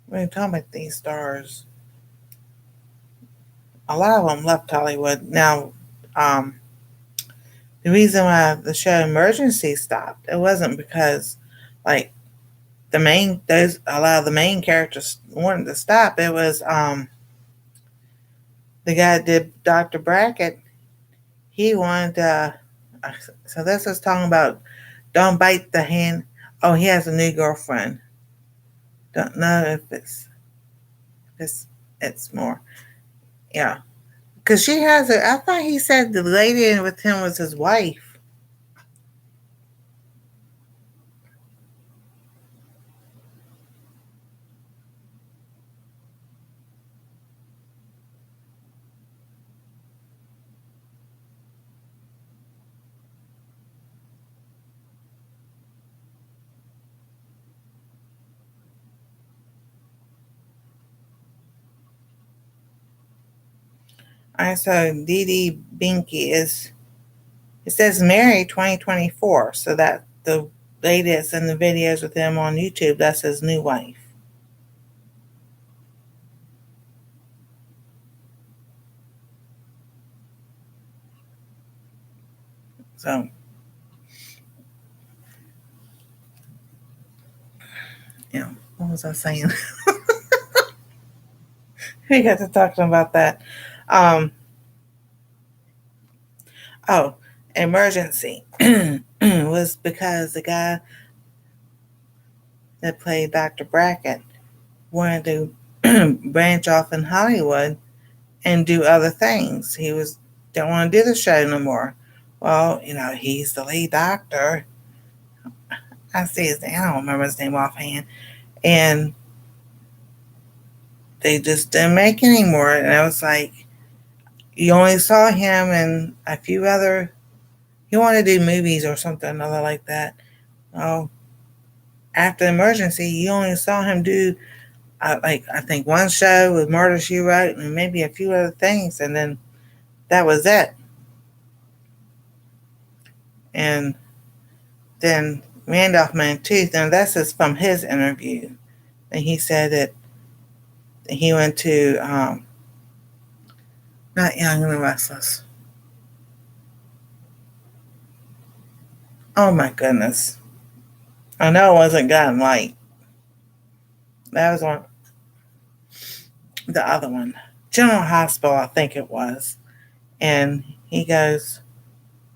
When you're talking about these stars, a lot of them left Hollywood. Now, um, the reason why the show Emergency stopped, it wasn't because like a lot of the main characters wanted to stop. It was the guy that did Dr. Brackett. He wanted so this is talking about don't bite the hand. Oh, he has a new girlfriend. Don't know if it's It's more, yeah. Because she has a. I thought he said the lady with him was his wife. I saw Dee Dee Binky is. It says married 2024, so that the lady that's in the videos with him on YouTube, that's his new wife. So, yeah. What was I saying? We got to talking about that. Um, oh, emergency was because the guy that played Dr. Brackett wanted to branch off in Hollywood and do other things. He was didn't want to do the show no more. Well, he's the lead doctor. I see his name. I don't remember his name offhand. And they just didn't make anymore. And I was like, you only saw him in a few other. He wanted to do movies or something other like that. Oh, after Emergency, you only saw him do like I think one show with Murder She Wrote and maybe a few other things, and then that was it. And then Randolph Mantooth, and this is from his interview, and he said that he went to not Young and the Restless. Oh my goodness! I know it wasn't Guiding Light. That was one, the other one, General Hospital, I think it was. And he goes,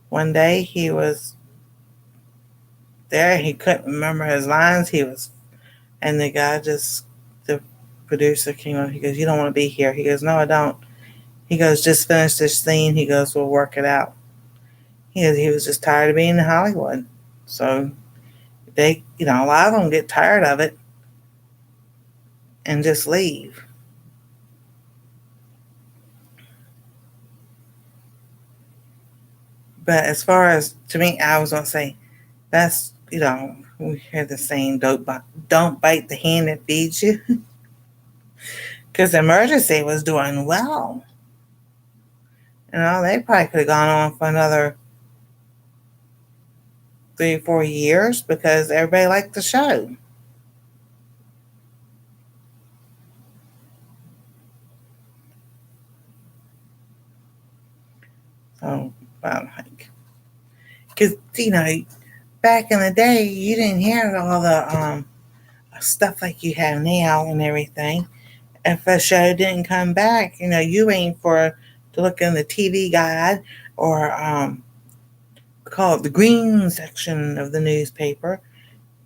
one day he was there, he couldn't remember his lines. And the guy the producer came up. He goes, "You don't want to be here." He goes, "No, I don't." He goes, "Just finish this scene." He goes, "We'll work it out." He was just tired of being in Hollywood. So a lot of them get tired of it and just leave. But as far as to me, I was gonna say that's we hear the saying, don't bite the hand that feeds you, because Emergency was doing well. They probably could have gone on for another 3 or 4 years because everybody liked the show. So, well, like, because back in the day, you didn't hear all the stuff like you have now and everything. If a show didn't come back, you waiting for to look in the TV guide or call it the green section of the newspaper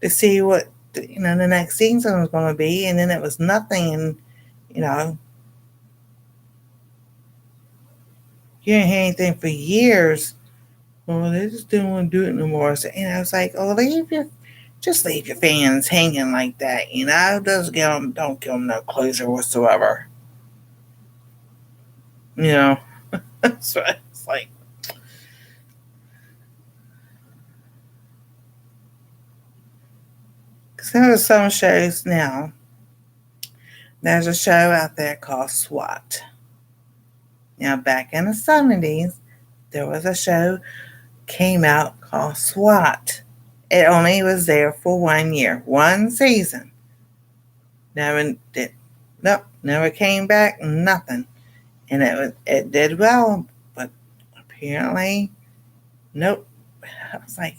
to see what the next season was going to be, and then it was nothing, and you know you didn't hear anything for years. Well, they just didn't want to do it no more. So, I was like, oh, just leave your fans hanging like that. Don't give them no closure whatsoever. You know, so it's like, because there are some shows now. There's a show out there called SWAT. Now, back in the 70s, there was a show came out called SWAT. It only was there for 1 year, one season. Never did, nope, never came back, nothing. And it did well, but apparently, nope. I was like,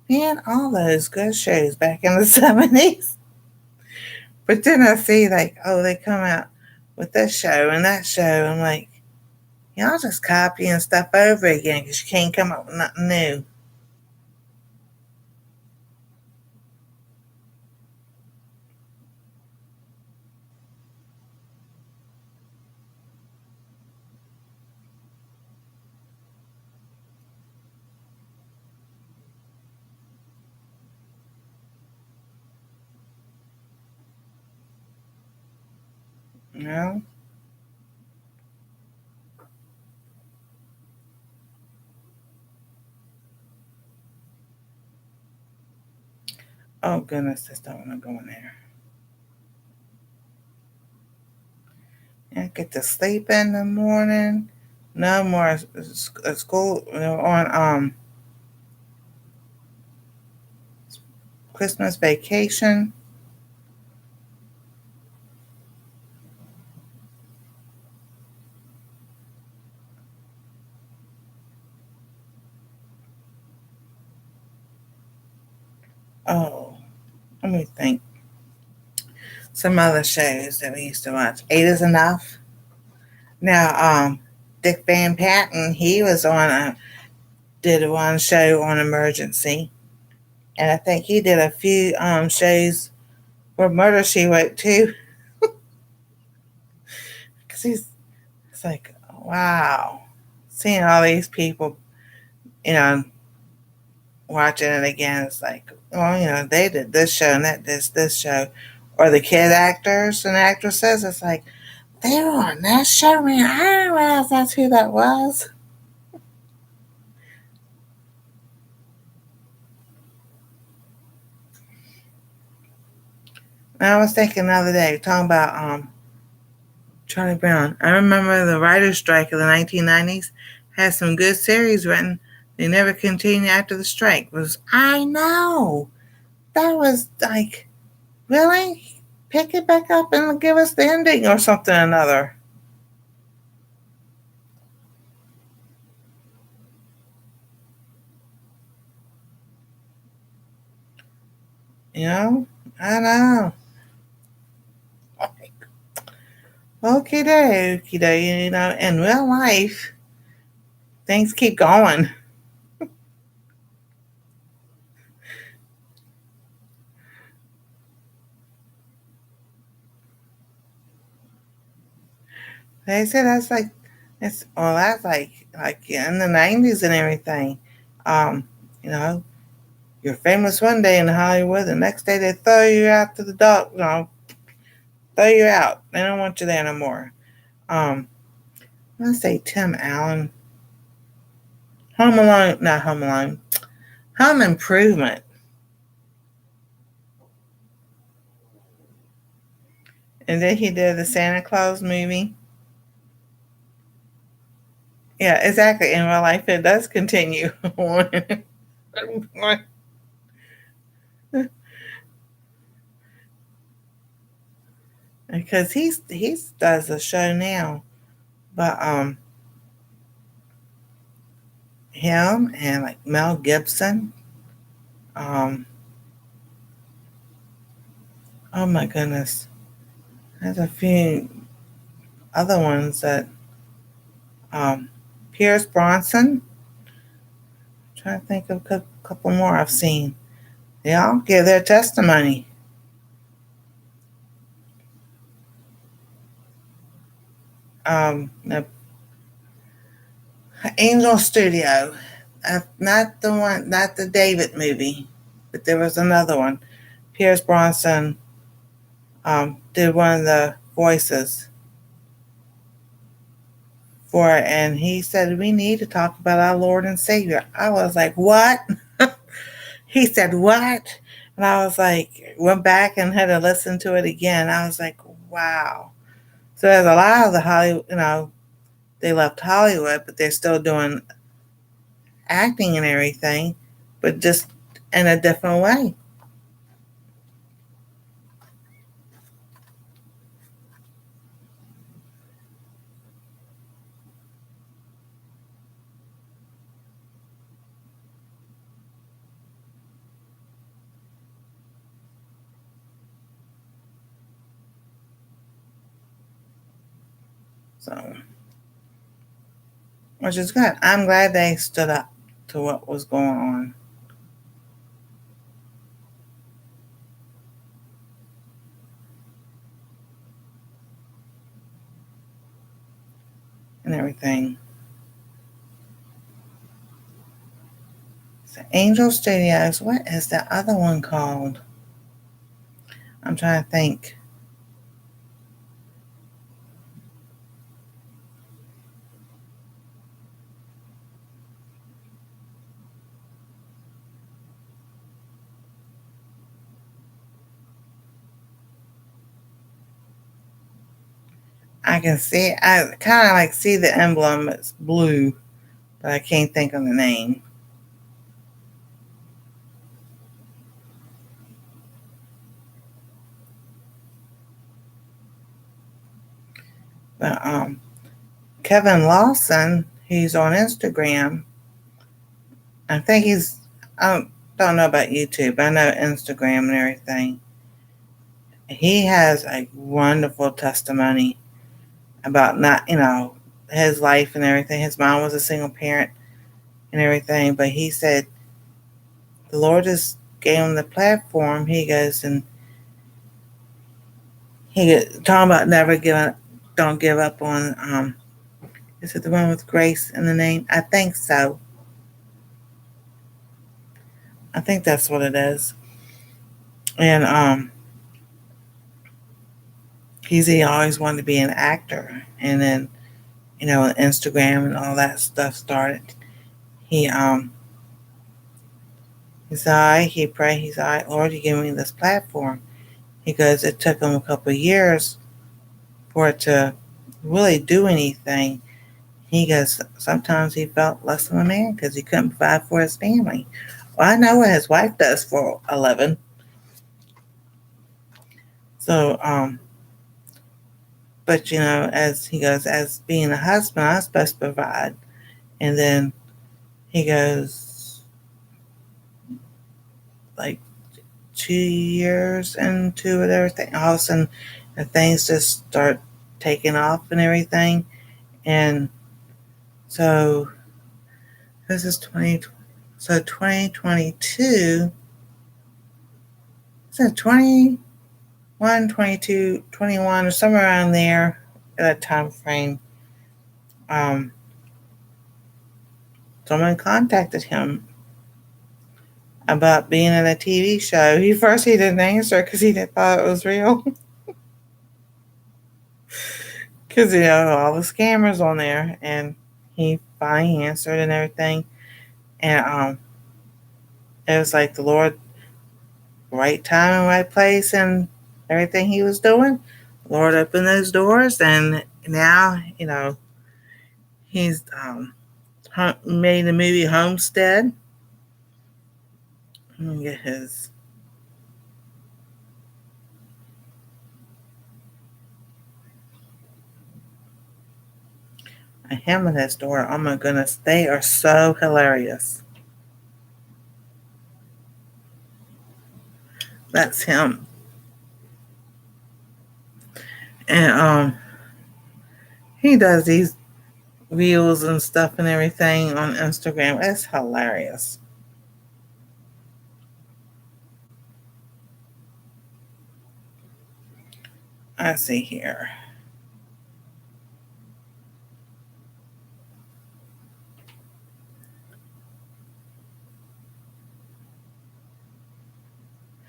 man, all those good shows back in the 70s. But then I see like, oh, they come out with this show and that show. I'm like, y'all just copying stuff over again because you can't come up with nothing new. You know? Oh goodness, I just don't want to go in there. I get to sleep in the morning. No more school on Christmas vacation. Oh, let me think. Some other shows that we used to watch. Eight is Enough. Now, Dick Van Patten, he was on did one show on emergency, and I think he did a few shows for Murder She Wrote too. Because it's like, wow, seeing all these people, you know, watching it again. It's like, well, they did this show and that this show, or the kid actors and actresses. It's like they were on that show, man. I didn't realize that's who that was. And I was thinking the other day, talking about Charlie Brown. I remember the writer's strike of the 1990s had some good series written. They never continued after the strike. I know. That was like, really? Pick it back up and give us the ending or something or another. You know? I know. Okay, dokie, in real life, things keep going. They said that's like in the 90s and everything. Um, you know, you're famous one day in Hollywood, the next day they throw you out to the dog, throw you out. They don't want you there no more. Um, let's say Tim Allen, Home Alone, not Home Alone, Home Improvement, and then he did the Santa Claus movie. Yeah, exactly. In real life, it does continue on. Because he's does a show now, but him and like Mel Gibson, um oh my goodness, there's a few other ones that um Pierce Bronson. I'm trying to think of a couple more I've seen. They all give their testimony. The Angel Studio, not the one, not the David movie, but there was another one. Pierce Bronson did one of the voices for it, and he said we need to talk about our Lord and Savior. I was like, what? He said what? And I was like, went back and had to listen to it again. I was like, wow. So there's a lot of the Hollywood, they left Hollywood, but they're still doing acting and everything, but just in a different way. So, which is good. I'm glad they stood up to what was going on and everything. So Angel Studios, what is the other one called? I'm trying to think. I can see. I kind of like see the emblem. It's blue, but I can't think of the name. But Kevin Lawson, he's on Instagram. I think he's. I don't know about YouTube. I know Instagram and everything. He has a wonderful testimony about not, his life and everything. His mom was a single parent and everything, but he said the Lord just gave him the platform. He goes and talking about never giving, don't give up on. Is it the one with grace in the name? I think so. I think that's what it is. And he always wanted to be an actor, and then Instagram and all that stuff started. He he's all right. He prayed. He's all right. Lord, you give me this platform. He goes. It took him a couple of years for it to really do anything. He goes. Sometimes he felt less than a man because he couldn't provide for his family. Well, I know what his wife does for a living. So but as he goes, as being a husband, I'm supposed to provide. And then he goes, like 2 years into it, everything, all of a sudden, the things just start taking off and everything. And so this is 20, so 2022, is it 21, 22, 21, or somewhere around there, that time frame. Um, Someone contacted him about being in a TV show. He didn't answer because he didn't thought it was real. Because all the scammers on there, and he finally answered and everything. And it was like the Lord, right time and right place, and everything he was doing. The Lord opened those doors, and now he's made the movie Homestead. Let me get him and his daughter. Oh my goodness, they are so hilarious. That's him. And he does these reels and stuff and everything on Instagram. It's hilarious. I see here.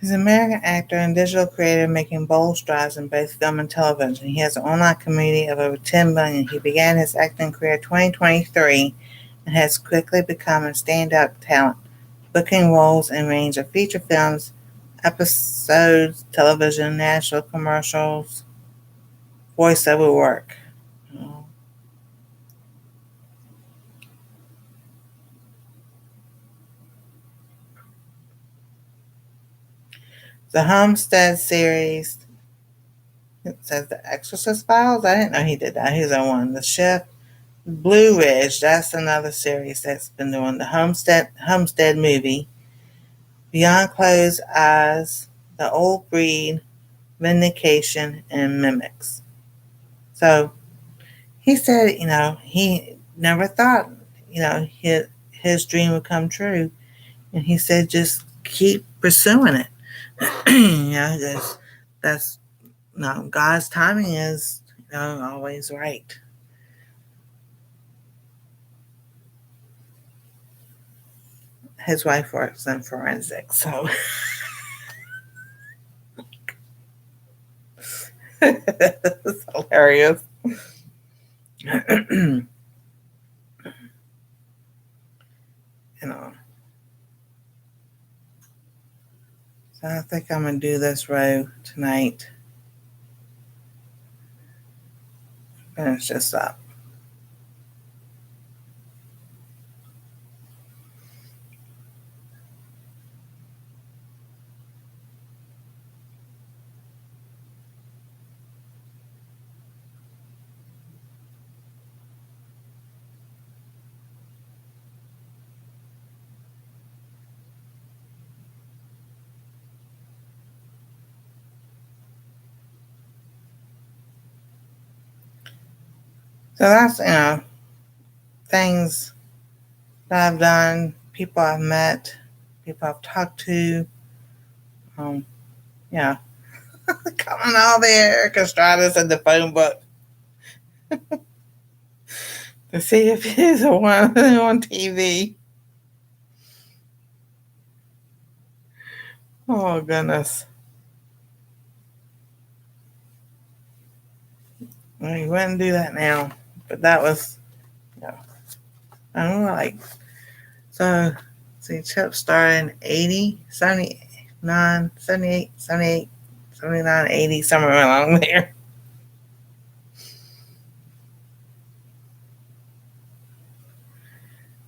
He's an American actor and digital creator making bold strides in both film and television. He has an online community of over 10 million. He began his acting career in 2023 and has quickly become a stand-up talent, booking roles in a range of feature films, episodes, television, national commercials, voiceover work. The Homestead series, it says The Exorcist Files. I didn't know he did that. He's on one. The Chef, Blue Ridge, that's another series that's been doing the Homestead movie. Beyond Closed Eyes, The Old Breed, Vindication, and Mimics. So he said, he never thought, his dream would come true. And he said, just keep pursuing it. That's God's timing is, always right. His wife works in forensics, so it's hilarious. you know, so I think I'm gonna do this row tonight. finish this up. So that's, things that I've done, people I've met, people I've talked to. Um, yeah, coming all there, Castratus and the phone book to see if he's the one on TV. Oh goodness. We wouldn't do that now. But that was, I don't know, like, so, see, Chip started in 80, 79, 78, 78, 79, 80, somewhere along there.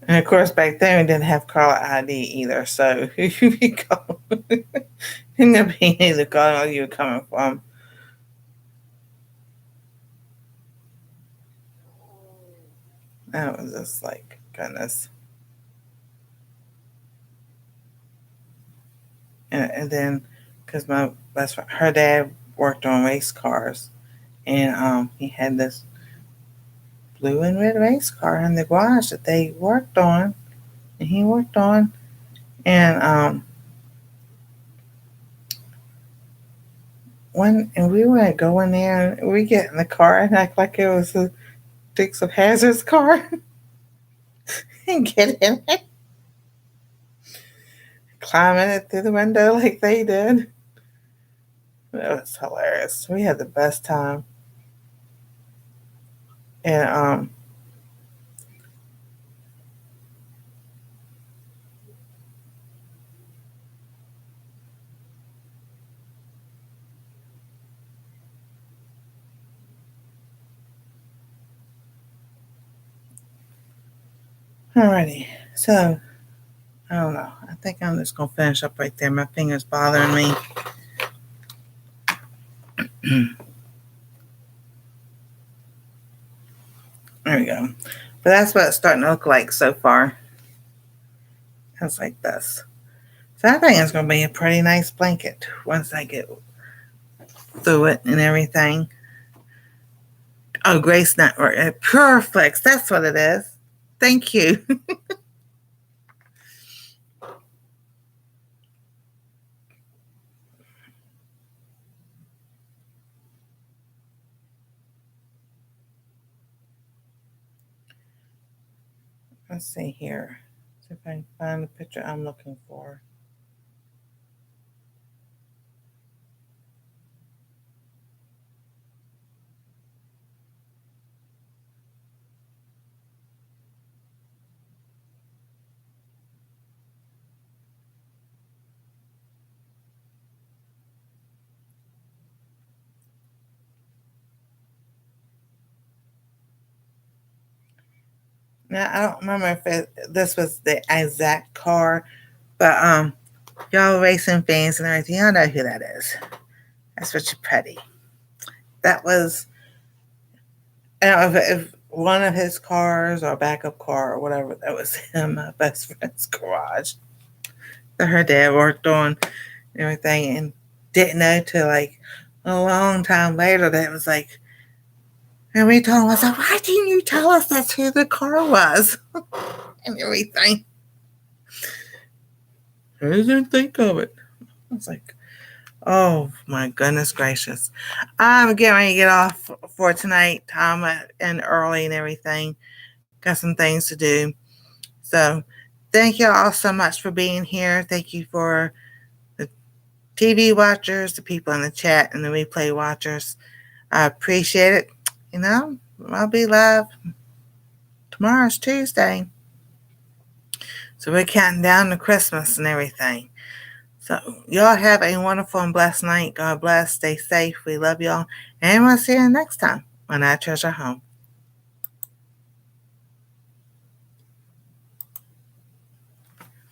And of course, back then we didn't have caller ID either. So you go, didn't have any calling where you were coming from. That was just like, goodness. And then, because my best friend, her dad worked on race cars, and he had this blue and red race car in the garage that they worked on, and he worked on, and and we would go in there, and we get in the car and act like it was a Dukes of Hazzard's car, and get in it, climbing it through the window like they did. It was hilarious. We had the best time. And alrighty. So I don't know. I think I'm just gonna finish up right there. My finger's bothering me. There we go. But that's what it's starting to look like so far. It's like this. So I think it's gonna be a pretty nice blanket once I get through it and everything. Oh, Grace Network. Pureflex. That's what it is. Thank you. Let's see here. See if I can find the picture I'm looking for. Now I don't remember if this was the exact car, but y'all racing fans and everything, y'all know who that is. That's Richard Petty. That was, I don't know if one of his cars or a backup car or whatever. That was him, my best friend's garage that her dad worked on and everything, and didn't know till like a long time later that it was like. And we told him, I said, why didn't you tell us that's who the car was? And everything. I didn't think of it. I was like, oh my goodness gracious. I'm getting ready to get off for tonight. Time and early and everything. Got some things to do. So thank you all so much for being here. Thank you for the TV watchers, the people in the chat, and the replay watchers. I appreciate it. I'll be live. Tomorrow's Tuesday. So we're counting down to Christmas and everything. So y'all have a wonderful and blessed night. God bless. Stay safe. We love y'all. And we'll see you next time. and I treasure home.